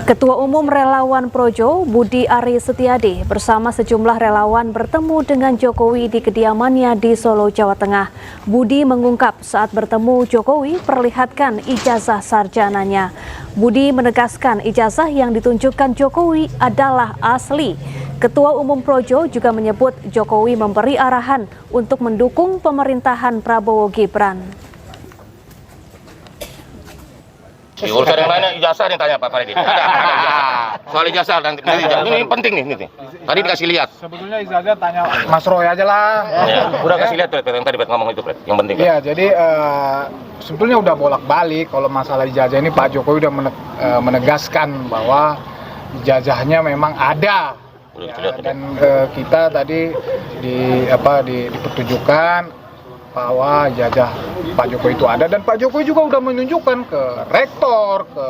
Ketua Umum Relawan Projo, Budi Ari Setiadi, bersama sejumlah relawan bertemu dengan Jokowi di kediamannya di Solo, Jawa Tengah. Budi mengungkap saat bertemu Jokowi perlihatkan ijazah sarjananya. Budi menegaskan ijazah yang ditunjukkan Jokowi adalah asli. Ketua Umum Projo juga menyebut Jokowi memberi arahan untuk mendukung pemerintahan Prabowo Gibran. Urusan yang lainnya ijazah yang tanya Pak Faridi. Soal ijazah nanti ini penting nih. Tadi dikasih lihat. Sebetulnya ijazah tanya Mas Roy aja lah. Ya, udah kasih lihat yang tadi ngomong itu, yang penting. Iya, jadi sebetulnya udah bolak-balik kalau masalah ijazah ini Pak Jokowi udah menegaskan bahwa ijazahnya memang ada. Dan kita tadi dipertunjukkan bahwa ijazah Pak Jokowi itu ada, dan Pak Jokowi juga udah menunjukkan ke rektor, ke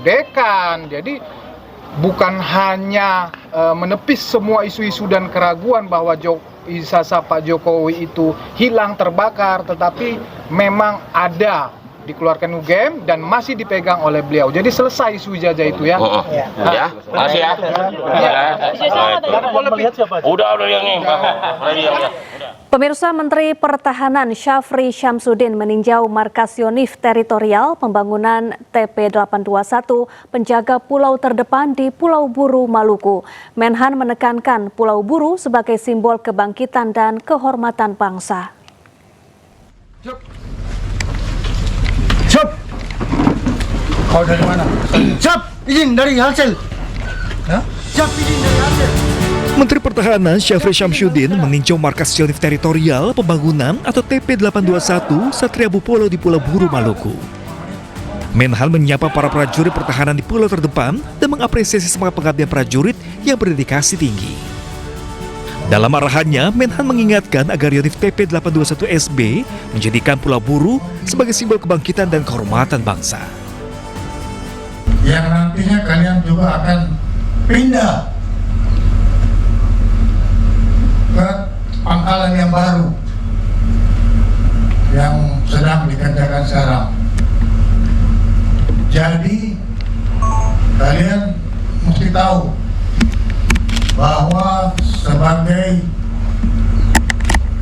dekan. Jadi bukan hanya menepis semua isu-isu dan keraguan bahwa ijazah Pak Jokowi itu hilang, terbakar, tetapi memang ada dikeluarkan UGM dan masih dipegang oleh beliau. Jadi selesai isu ijazah itu ya. Ya, makasih ya. Udah yang ini. Pemirsa, Menteri Pertahanan Syafri Syamsuddin meninjau markas Yonif teritorial pembangunan TP821 penjaga pulau terdepan di Pulau Buru, Maluku. Menhan menekankan Pulau Buru sebagai simbol kebangkitan dan kehormatan bangsa. Siap. Kau dari mana? Siap, izin dari hasil. Siap, izin dari hasil. Menteri Pertahanan Syafri Syamsuddin meninjau markas Yonif teritorial pembangunan atau TP821 Satriabu Polo di Pulau Buru, Maluku. Menhan menyapa para prajurit pertahanan di pulau terdepan dan mengapresiasi semangat pengabdian prajurit yang berdedikasi tinggi. Dalam arahannya, Menhan mengingatkan agar Yonif TP821SB menjadikan Pulau Buru sebagai simbol kebangkitan dan kehormatan bangsa. Yang nantinya kalian juga akan pindah ke pangkalan yang baru yang sedang dikerjakan sekarang. Jadi kalian mesti tahu bahwa sebagai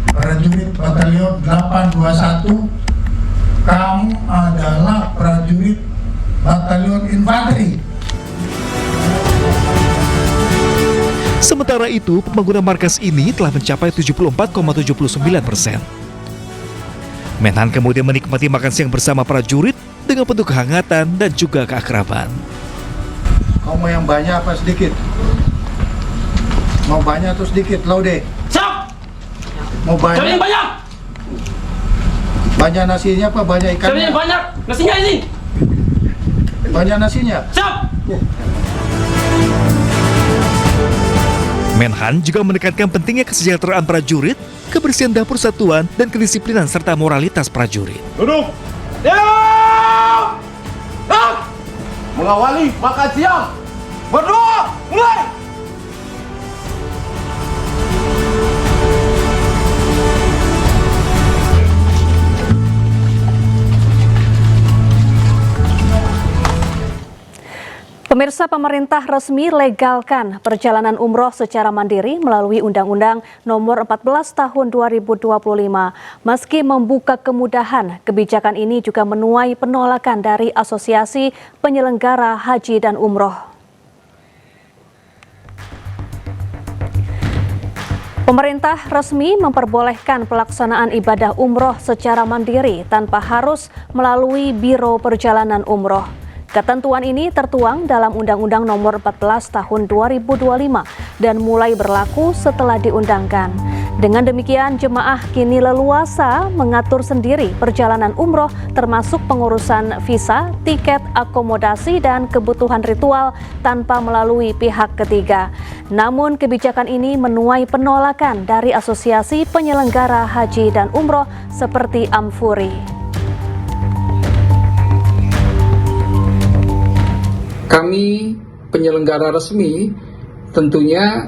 prajurit batalion 821 kamu adalah prajurit batalion infanteri. Sementara itu, pembangunan markas ini telah mencapai 74,79%. Menhan kemudian menikmati makan siang bersama prajurit dengan penuh kehangatan dan juga keakraban. Kau mau yang banyak apa sedikit? Mau banyak atau sedikit, Laude? Siap! Mau banyak? Yang banyak! Banyak nasinya apa banyak ikannya? Yang banyak! Nasinya ini! Banyak nasinya? Siap! Menhan juga menekankan pentingnya kesejahteraan prajurit, kebersihan dapur satuan, dan kedisiplinan serta moralitas prajurit. Duduk! Ya! Mengawali makan siang! Berdua! Mulai! Pemirsa, pemerintah resmi legalkan perjalanan umroh secara mandiri melalui Undang-Undang Nomor 14 Tahun 2025. Meski membuka kemudahan, kebijakan ini juga menuai penolakan dari Asosiasi Penyelenggara Haji dan Umroh. Pemerintah resmi memperbolehkan pelaksanaan ibadah umroh secara mandiri tanpa harus melalui Biro Perjalanan Umroh. Ketentuan ini tertuang dalam Undang-Undang Nomor 14 Tahun 2025 dan mulai berlaku setelah diundangkan. Dengan demikian, jemaah kini leluasa mengatur sendiri perjalanan umroh termasuk pengurusan visa, tiket, akomodasi, dan kebutuhan ritual tanpa melalui pihak ketiga. Namun kebijakan ini menuai penolakan dari Asosiasi Penyelenggara Haji dan Umroh seperti Amfuri. Kami penyelenggara resmi tentunya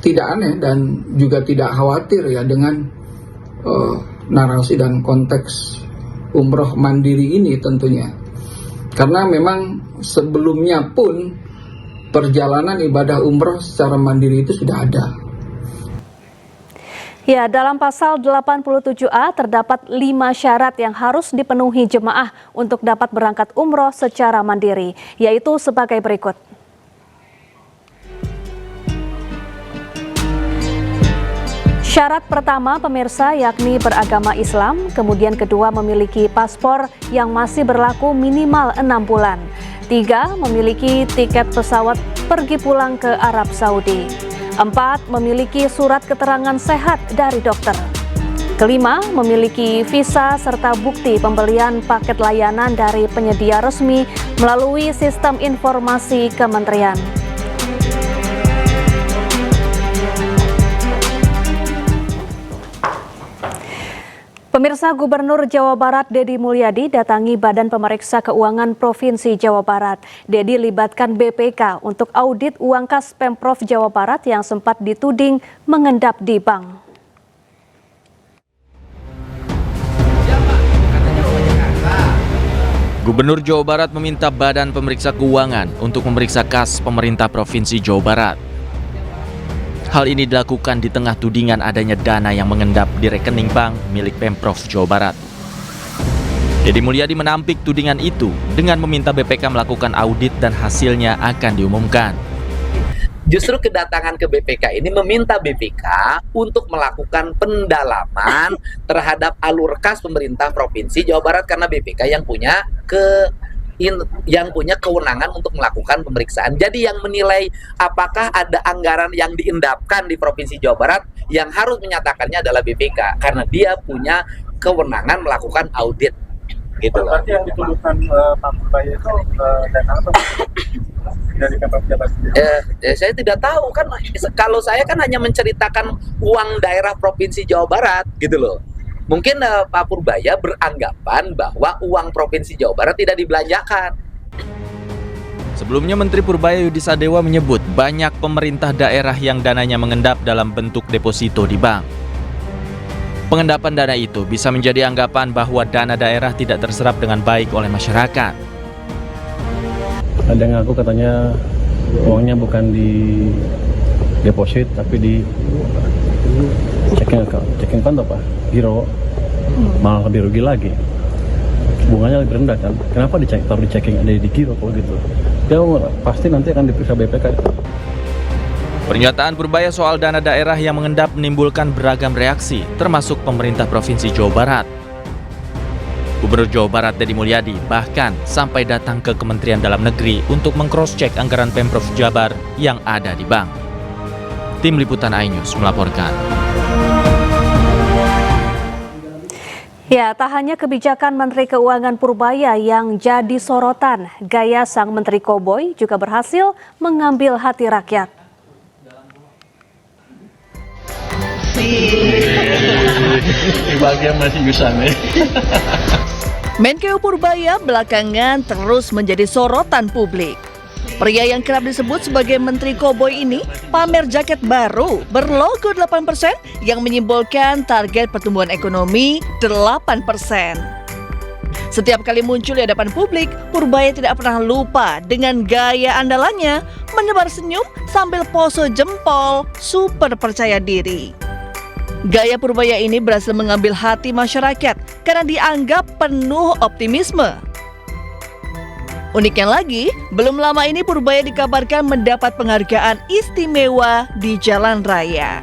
tidak aneh dan juga tidak khawatir ya dengan narasi dan konteks umroh mandiri ini tentunya. Karena memang sebelumnya pun perjalanan ibadah umroh secara mandiri itu sudah ada. Ya, dalam pasal 87A terdapat 5 syarat yang harus dipenuhi jemaah untuk dapat berangkat umroh secara mandiri, yaitu sebagai berikut. Syarat pertama, pemirsa, yakni beragama Islam, kemudian kedua memiliki paspor yang masih berlaku minimal 6 bulan. 3. Memiliki tiket pesawat pergi pulang ke Arab Saudi. 4. Memiliki surat keterangan sehat dari dokter. Kelima, memiliki visa serta bukti pembelian paket layanan dari penyedia resmi melalui sistem informasi kementerian. Pemirsa, Gubernur Jawa Barat Deddy Mulyadi datangi Badan Pemeriksa Keuangan Provinsi Jawa Barat. Deddy libatkan BPK untuk audit uang kas Pemprov Jawa Barat yang sempat dituding mengendap di bank. Gubernur Jawa Barat meminta Badan Pemeriksa Keuangan untuk memeriksa kas pemerintah Provinsi Jawa Barat. Hal ini dilakukan di tengah tudingan adanya dana yang mengendap di rekening bank milik Pemprov Jawa Barat. Deddy Mulyadi menampik tudingan itu dengan meminta BPK melakukan audit dan hasilnya akan diumumkan. Justru kedatangan ke BPK ini meminta BPK untuk melakukan pendalaman terhadap alur kas pemerintah Provinsi Jawa Barat karena BPK yang punya kewenangan untuk melakukan pemeriksaan. Jadi yang menilai apakah ada anggaran yang diendapkan di Provinsi Jawa Barat yang harus menyatakannya adalah BPK karena dia punya kewenangan melakukan audit. Gitu loh. Berarti yang dituduhkan Pak Purbaya itu dana apa? Dari Pemprov Jawa Barat? Saya tidak tahu kan, kalau saya kan hanya menceritakan uang daerah Provinsi Jawa Barat gitu loh. Mungkin Pak Purbaya beranggapan bahwa uang Provinsi Jawa Barat tidak dibelanjakan. Sebelumnya Menteri Purbaya Yudi Sadewa menyebut banyak pemerintah daerah yang dananya mengendap dalam bentuk deposito di bank. Pengendapan dana itu bisa menjadi anggapan bahwa dana daerah tidak terserap dengan baik oleh masyarakat. Ada yang ngaku katanya uangnya bukan di deposit tapi di checking account apa? Giro, malah lebih rugi lagi. Bunganya lebih rendah kan? Kenapa taruh di checking ada di giro kalau gitu? Dia pasti nanti akan diperiksa BPK. Pernyataan Purbaya soal dana daerah yang mengendap menimbulkan beragam reaksi, termasuk pemerintah Provinsi Jawa Barat. Gubernur Jawa Barat Deddy Mulyadi bahkan sampai datang ke Kementerian Dalam Negeri untuk meng-cross-check anggaran Pemprov Jabar yang ada di bank. Tim Liputan iNews melaporkan. Ya, tak hanya kebijakan Menteri Keuangan Purbaya yang jadi sorotan, gaya sang Menteri Koboi juga berhasil mengambil hati rakyat. Bagian masih bisa nih. Menkeu Purbaya belakangan terus menjadi sorotan publik. Pria yang kerap disebut sebagai Menteri Koboi ini pamer jaket baru berlogo 8% yang menyimbolkan target pertumbuhan ekonomi 8%. Setiap kali muncul di hadapan publik, Purbaya tidak pernah lupa dengan gaya andalannya menebar senyum sambil pose jempol super percaya diri. Gaya Purbaya ini berhasil mengambil hati masyarakat karena dianggap penuh optimisme. Uniknya lagi, belum lama ini Purbaya dikabarkan mendapat penghargaan istimewa di jalan raya.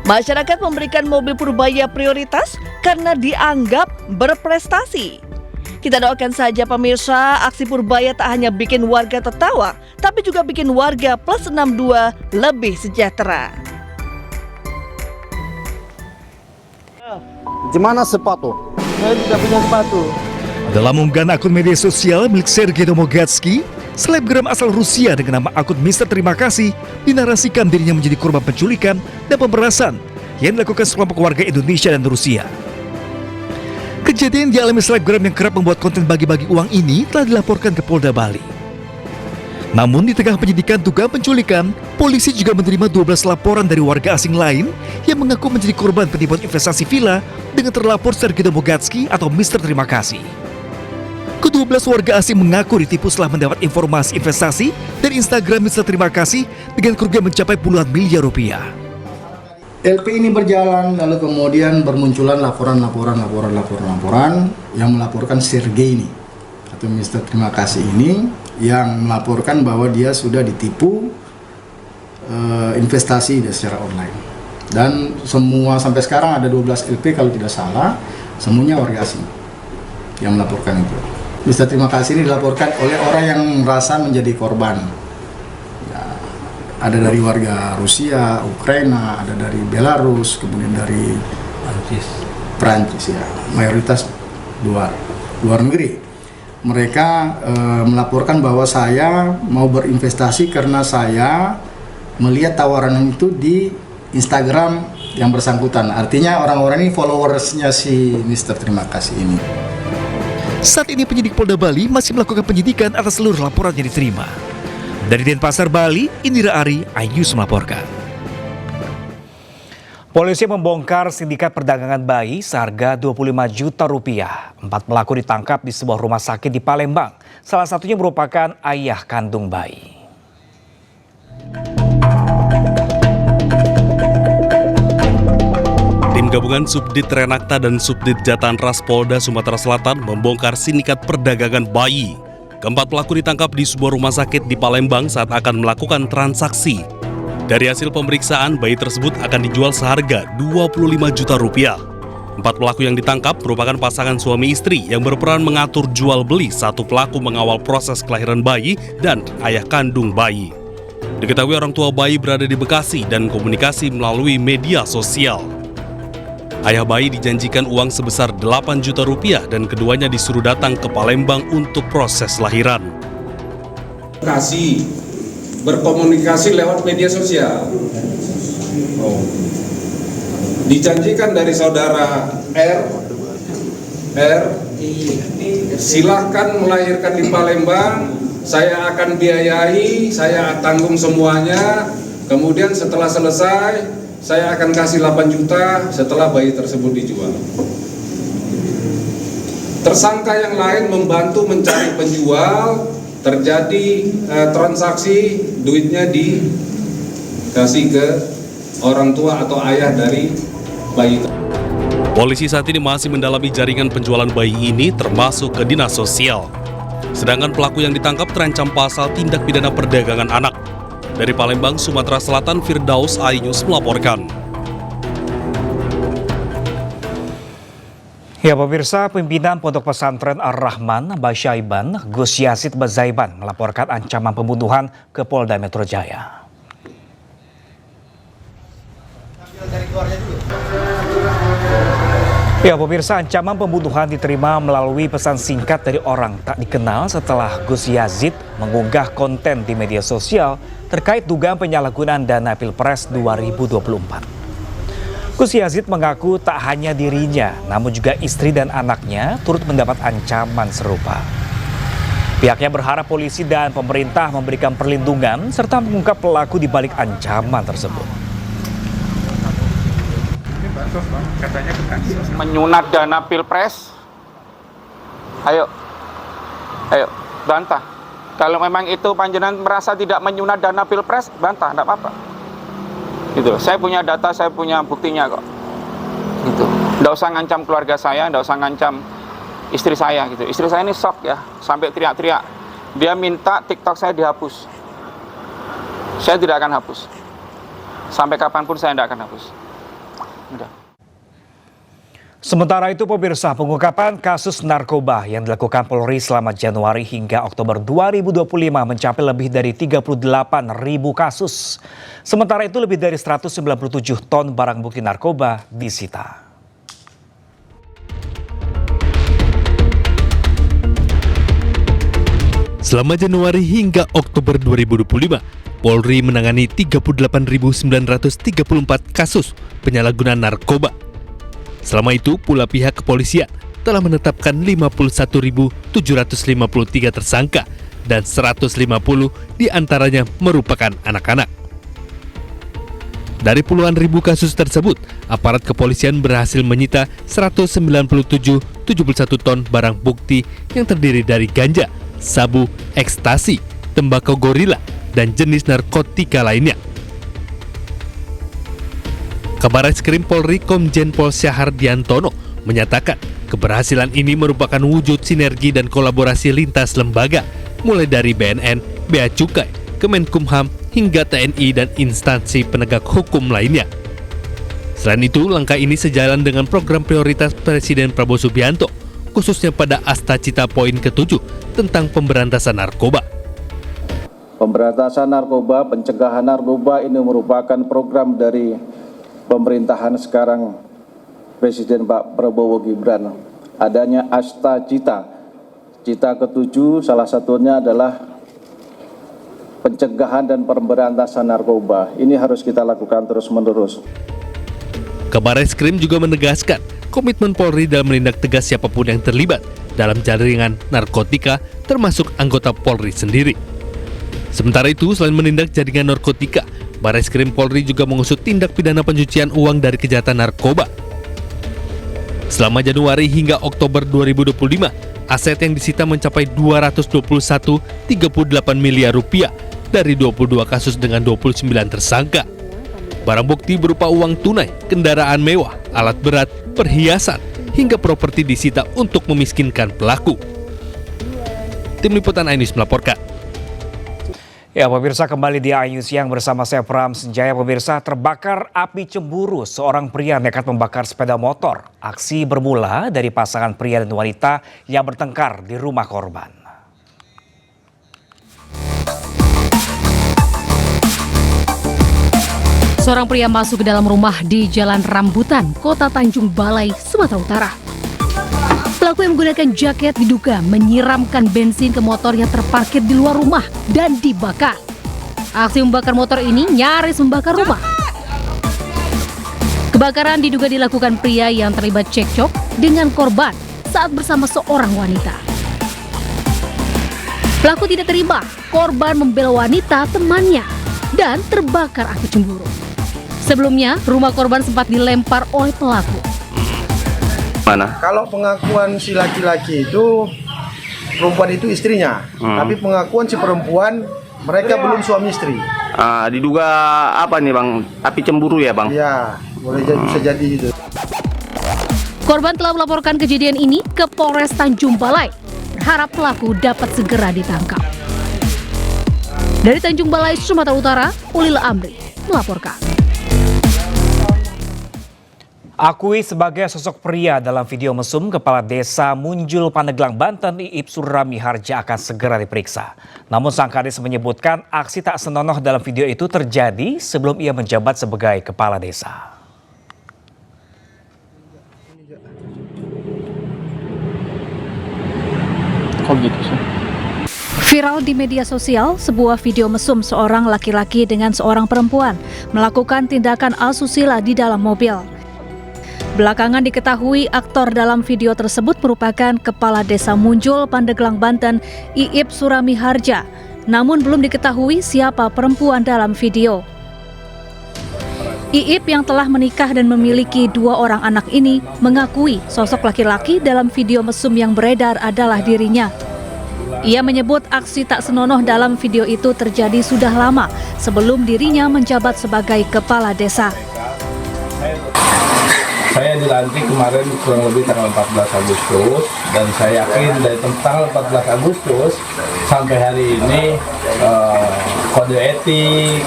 Masyarakat memberikan mobil Purbaya prioritas karena dianggap berprestasi. Kita doakan saja pemirsa, aksi Purbaya tak hanya bikin warga tertawa, tapi juga bikin warga plus 62 lebih sejahtera. Gimana sepatu? Saya tidak punya sepatu. Dalam unggahan akun media sosial milik Sergei Domogatsky, selebgram asal Rusia dengan nama akun Mister Terima Kasih dinarasikan dirinya menjadi korban penculikan dan pemerasan yang dilakukan sekelompok warga Indonesia dan Rusia. Kejadian dialami selebgram yang kerap membuat konten bagi-bagi uang ini telah dilaporkan ke Polda Bali. Namun di tengah penyidikan dugaan penculikan, polisi juga menerima 12 laporan dari warga asing lain yang mengaku menjadi korban penipuan investasi villa dengan terlapor Sergei Domogatsky atau Mister Terima Kasih. Kedua 12 warga asing mengaku ditipu setelah mendapat informasi investasi dari Instagram Mr. Terima Kasih dengan kerugian mencapai puluhan miliar rupiah. LP ini berjalan, lalu kemudian bermunculan laporan yang melaporkan Sergei ini atau Mr. Terima Kasih ini yang melaporkan bahwa dia sudah ditipu investasi secara online. Dan semua sampai sekarang ada 12 LP kalau tidak salah, semuanya warga asing yang melaporkan itu. Mr. Terima Kasih ini dilaporkan oleh orang yang merasa menjadi korban. Ada dari warga Rusia, Ukraina, ada dari Belarus, kemudian dari Prancis ya, mayoritas luar negeri. Mereka melaporkan bahwa saya mau berinvestasi karena saya melihat tawaran itu di Instagram yang bersangkutan. Artinya orang-orang ini followersnya si Mr. Terima Kasih ini. Saat ini penyidik Polda Bali masih melakukan penyidikan atas seluruh laporan yang diterima. Dari Denpasar, Bali, Indira Ari, iNews melaporkan. Polisi membongkar sindikat perdagangan bayi seharga 25 juta rupiah. 4 pelaku ditangkap di sebuah rumah sakit di Palembang. Salah satunya merupakan ayah kandung bayi. Tim gabungan Subdit Renakta dan Subdit Jatanras Polda Sumatera Selatan membongkar sindikat perdagangan bayi. Keempat pelaku ditangkap di sebuah rumah sakit di Palembang saat akan melakukan transaksi. Dari hasil pemeriksaan, bayi tersebut akan dijual seharga 25 juta rupiah. 4 pelaku yang ditangkap merupakan pasangan suami istri yang berperan mengatur jual beli. Satu pelaku mengawal proses kelahiran bayi dan ayah kandung bayi. Diketahui orang tua bayi berada di Bekasi dan komunikasi melalui media sosial. Ayah bayi dijanjikan uang sebesar 8 juta rupiah dan keduanya disuruh datang ke Palembang untuk proses lahiran. Berkomunikasi lewat media sosial. Dijanjikan dari saudara R, silahkan melahirkan di Palembang, saya akan biayai, saya tanggung semuanya, kemudian setelah selesai, saya akan kasih 8 juta setelah bayi tersebut dijual. Tersangka yang lain membantu mencari penjual, terjadi transaksi, duitnya dikasih ke orang tua atau ayah dari bayi. Polisi saat ini masih mendalami jaringan penjualan bayi ini termasuk ke dinas sosial. Sedangkan pelaku yang ditangkap terancam pasal tindak pidana perdagangan anak. Dari Palembang, Sumatera Selatan, Firdaus, iNews melaporkan. Ya pemirsa, pimpinan Pondok Pesantren Ar-Rahman Basyaiban, Gus Yazid Bazaiban melaporkan ancaman pembunuhan ke Polda Metro Jaya. Ya pemirsa, ancaman pembunuhan diterima melalui pesan singkat dari orang tak dikenal setelah Gus Yazid mengunggah konten di media sosial terkait dugaan penyalahgunaan dana Pilpres 2024. Gus Yazid mengaku tak hanya dirinya, namun juga istri dan anaknya turut mendapat ancaman serupa. Pihaknya berharap polisi dan pemerintah memberikan perlindungan serta mengungkap pelaku di balik ancaman tersebut. Menyunat dana Pilpres, ayo bantah. Kalau memang itu panjenengan merasa tidak menyunat dana Pilpres, bantah, tidak apa-apa. Gitu. Saya punya data, saya punya buktinya kok. Gitu. Nggak usah ngancam keluarga saya, nggak usah ngancam istri saya gitu. Istri saya ini shock ya, sampai teriak-teriak. Dia minta TikTok saya dihapus. Saya tidak akan hapus. Sampai kapanpun saya tidak akan hapus. Udah. Sementara itu pemirsa, pengungkapan kasus narkoba yang dilakukan Polri selama Januari hingga Oktober 2025 mencapai lebih dari 38.000 kasus. Sementara itu lebih dari 197 ton barang bukti narkoba disita. Selama Januari hingga Oktober 2025, Polri menangani 38.934 kasus penyalahgunaan narkoba. Selama itu pula pihak kepolisian telah menetapkan 51.753 tersangka dan 150 diantaranya merupakan anak-anak. Dari puluhan ribu kasus tersebut, aparat kepolisian berhasil menyita 197 71 ton barang bukti yang terdiri dari ganja, sabu, ekstasi, tembakau gorila, dan jenis narkotika lainnya. Kabarreskrim Polri Komjen Pol Syahardiantono menyatakan keberhasilan ini merupakan wujud sinergi dan kolaborasi lintas lembaga, mulai dari BNN, Bea Cukai, Kemenkumham, hingga TNI dan instansi penegak hukum lainnya. Selain itu, langkah ini sejalan dengan program prioritas Presiden Prabowo Subianto, khususnya pada Asta Cita poin ke-7 tentang pemberantasan narkoba. Pemberantasan narkoba, pencegahan narkoba ini merupakan program dari pemerintahan sekarang Presiden Pak Prabowo Gibran. Adanya Asta Cita, cita ke-7 salah satunya adalah pencegahan dan pemberantasan narkoba. Ini harus kita lakukan terus-menerus. Kabarreskrim juga menegaskan komitmen Polri dalam menindak tegas siapapun yang terlibat dalam jaringan narkotika, termasuk anggota Polri sendiri. Sementara itu, selain menindak jaringan narkotika, Barreskrim Polri juga mengusut tindak pidana pencucian uang dari kejahatan narkoba. Selama Januari hingga Oktober 2025, aset yang disita mencapai 221,38 miliar rupiah dari 22 kasus dengan 29 tersangka. Barang bukti berupa uang tunai, kendaraan mewah, alat berat, perhiasan, hingga properti disita untuk memiskinkan pelaku. Tim Liputan iNews melaporkan. Ya, pemirsa, kembali di iNews Siang bersama saya Pram Senjaya. Pemirsa, terbakar api cemburu, seorang pria nekat membakar sepeda motor. Aksi bermula dari pasangan pria dan wanita yang bertengkar di rumah korban. Seorang pria masuk ke dalam rumah di Jalan Rambutan, Kota Tanjung Balai, Sumatera Utara. Pelaku yang menggunakan jaket diduga menyiramkan bensin ke motor yang terparkir di luar rumah dan dibakar. Aksi membakar motor ini nyaris membakar rumah. Kebakaran diduga dilakukan pria yang terlibat cekcok dengan korban saat bersama seorang wanita. Pelaku tidak terima, korban membela wanita temannya dan terbakar api cemburu. Sebelumnya, rumah korban sempat dilempar oleh pelaku. Mana? Kalau pengakuan si laki-laki itu, perempuan itu istrinya. Tapi pengakuan si perempuan, mereka belum suami istri. Diduga apa nih Bang? Api cemburu ya Bang? Iya, boleh jadi, bisa jadi gitu. Korban telah melaporkan kejadian ini ke Polres Tanjung Balai. Berharap pelaku dapat segera ditangkap. Dari Tanjung Balai, Sumatera Utara, Ulil Amri melaporkan. Akui sebagai sosok pria dalam video mesum, Kepala Desa Munjul, Pandeglang, Banten, Iip Surami Harja akan segera diperiksa. Namun sang kades menyebutkan aksi tak senonoh dalam video itu terjadi sebelum ia menjabat sebagai kepala desa. Kok gitu sih? Viral di media sosial, sebuah video mesum seorang laki-laki dengan seorang perempuan melakukan tindakan asusila di dalam mobil. Belakangan diketahui aktor dalam video tersebut merupakan Kepala Desa Munjul, Pandeglang, Banten, Iip Surami Harja. Namun belum diketahui siapa perempuan dalam video. Iip yang telah menikah dan memiliki 2 orang anak ini mengakui sosok laki-laki dalam video mesum yang beredar adalah dirinya. Ia menyebut aksi tak senonoh dalam video itu terjadi sudah lama sebelum dirinya menjabat sebagai kepala desa. Saya dilantik kemarin kurang lebih tanggal 14 Agustus dan saya yakin dari tanggal 14 Agustus sampai hari ini kode etik,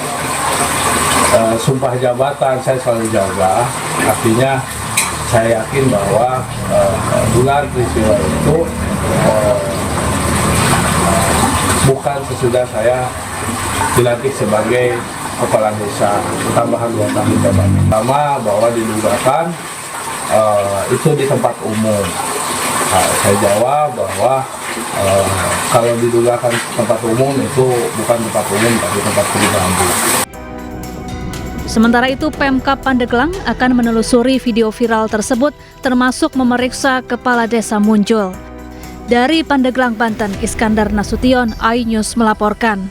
sumpah jabatan saya selalu jaga. Artinya saya yakin bahwa gelar peristiwa itu bukan sesudah saya dilantik sebagai kepala desa, tambahan 2 tahun jabatan. Pertama bahwa didugakan itu di tempat umum. Saya jawab bahwa kalau didugakan tempat umum itu bukan tempat umum tapi tempat pribadi. Sementara itu, Pemkab Pandeglang akan menelusuri video viral tersebut termasuk memeriksa Kepala Desa Munjul. Dari Pandeglang, Banten, Iskandar Nasution, iNews melaporkan.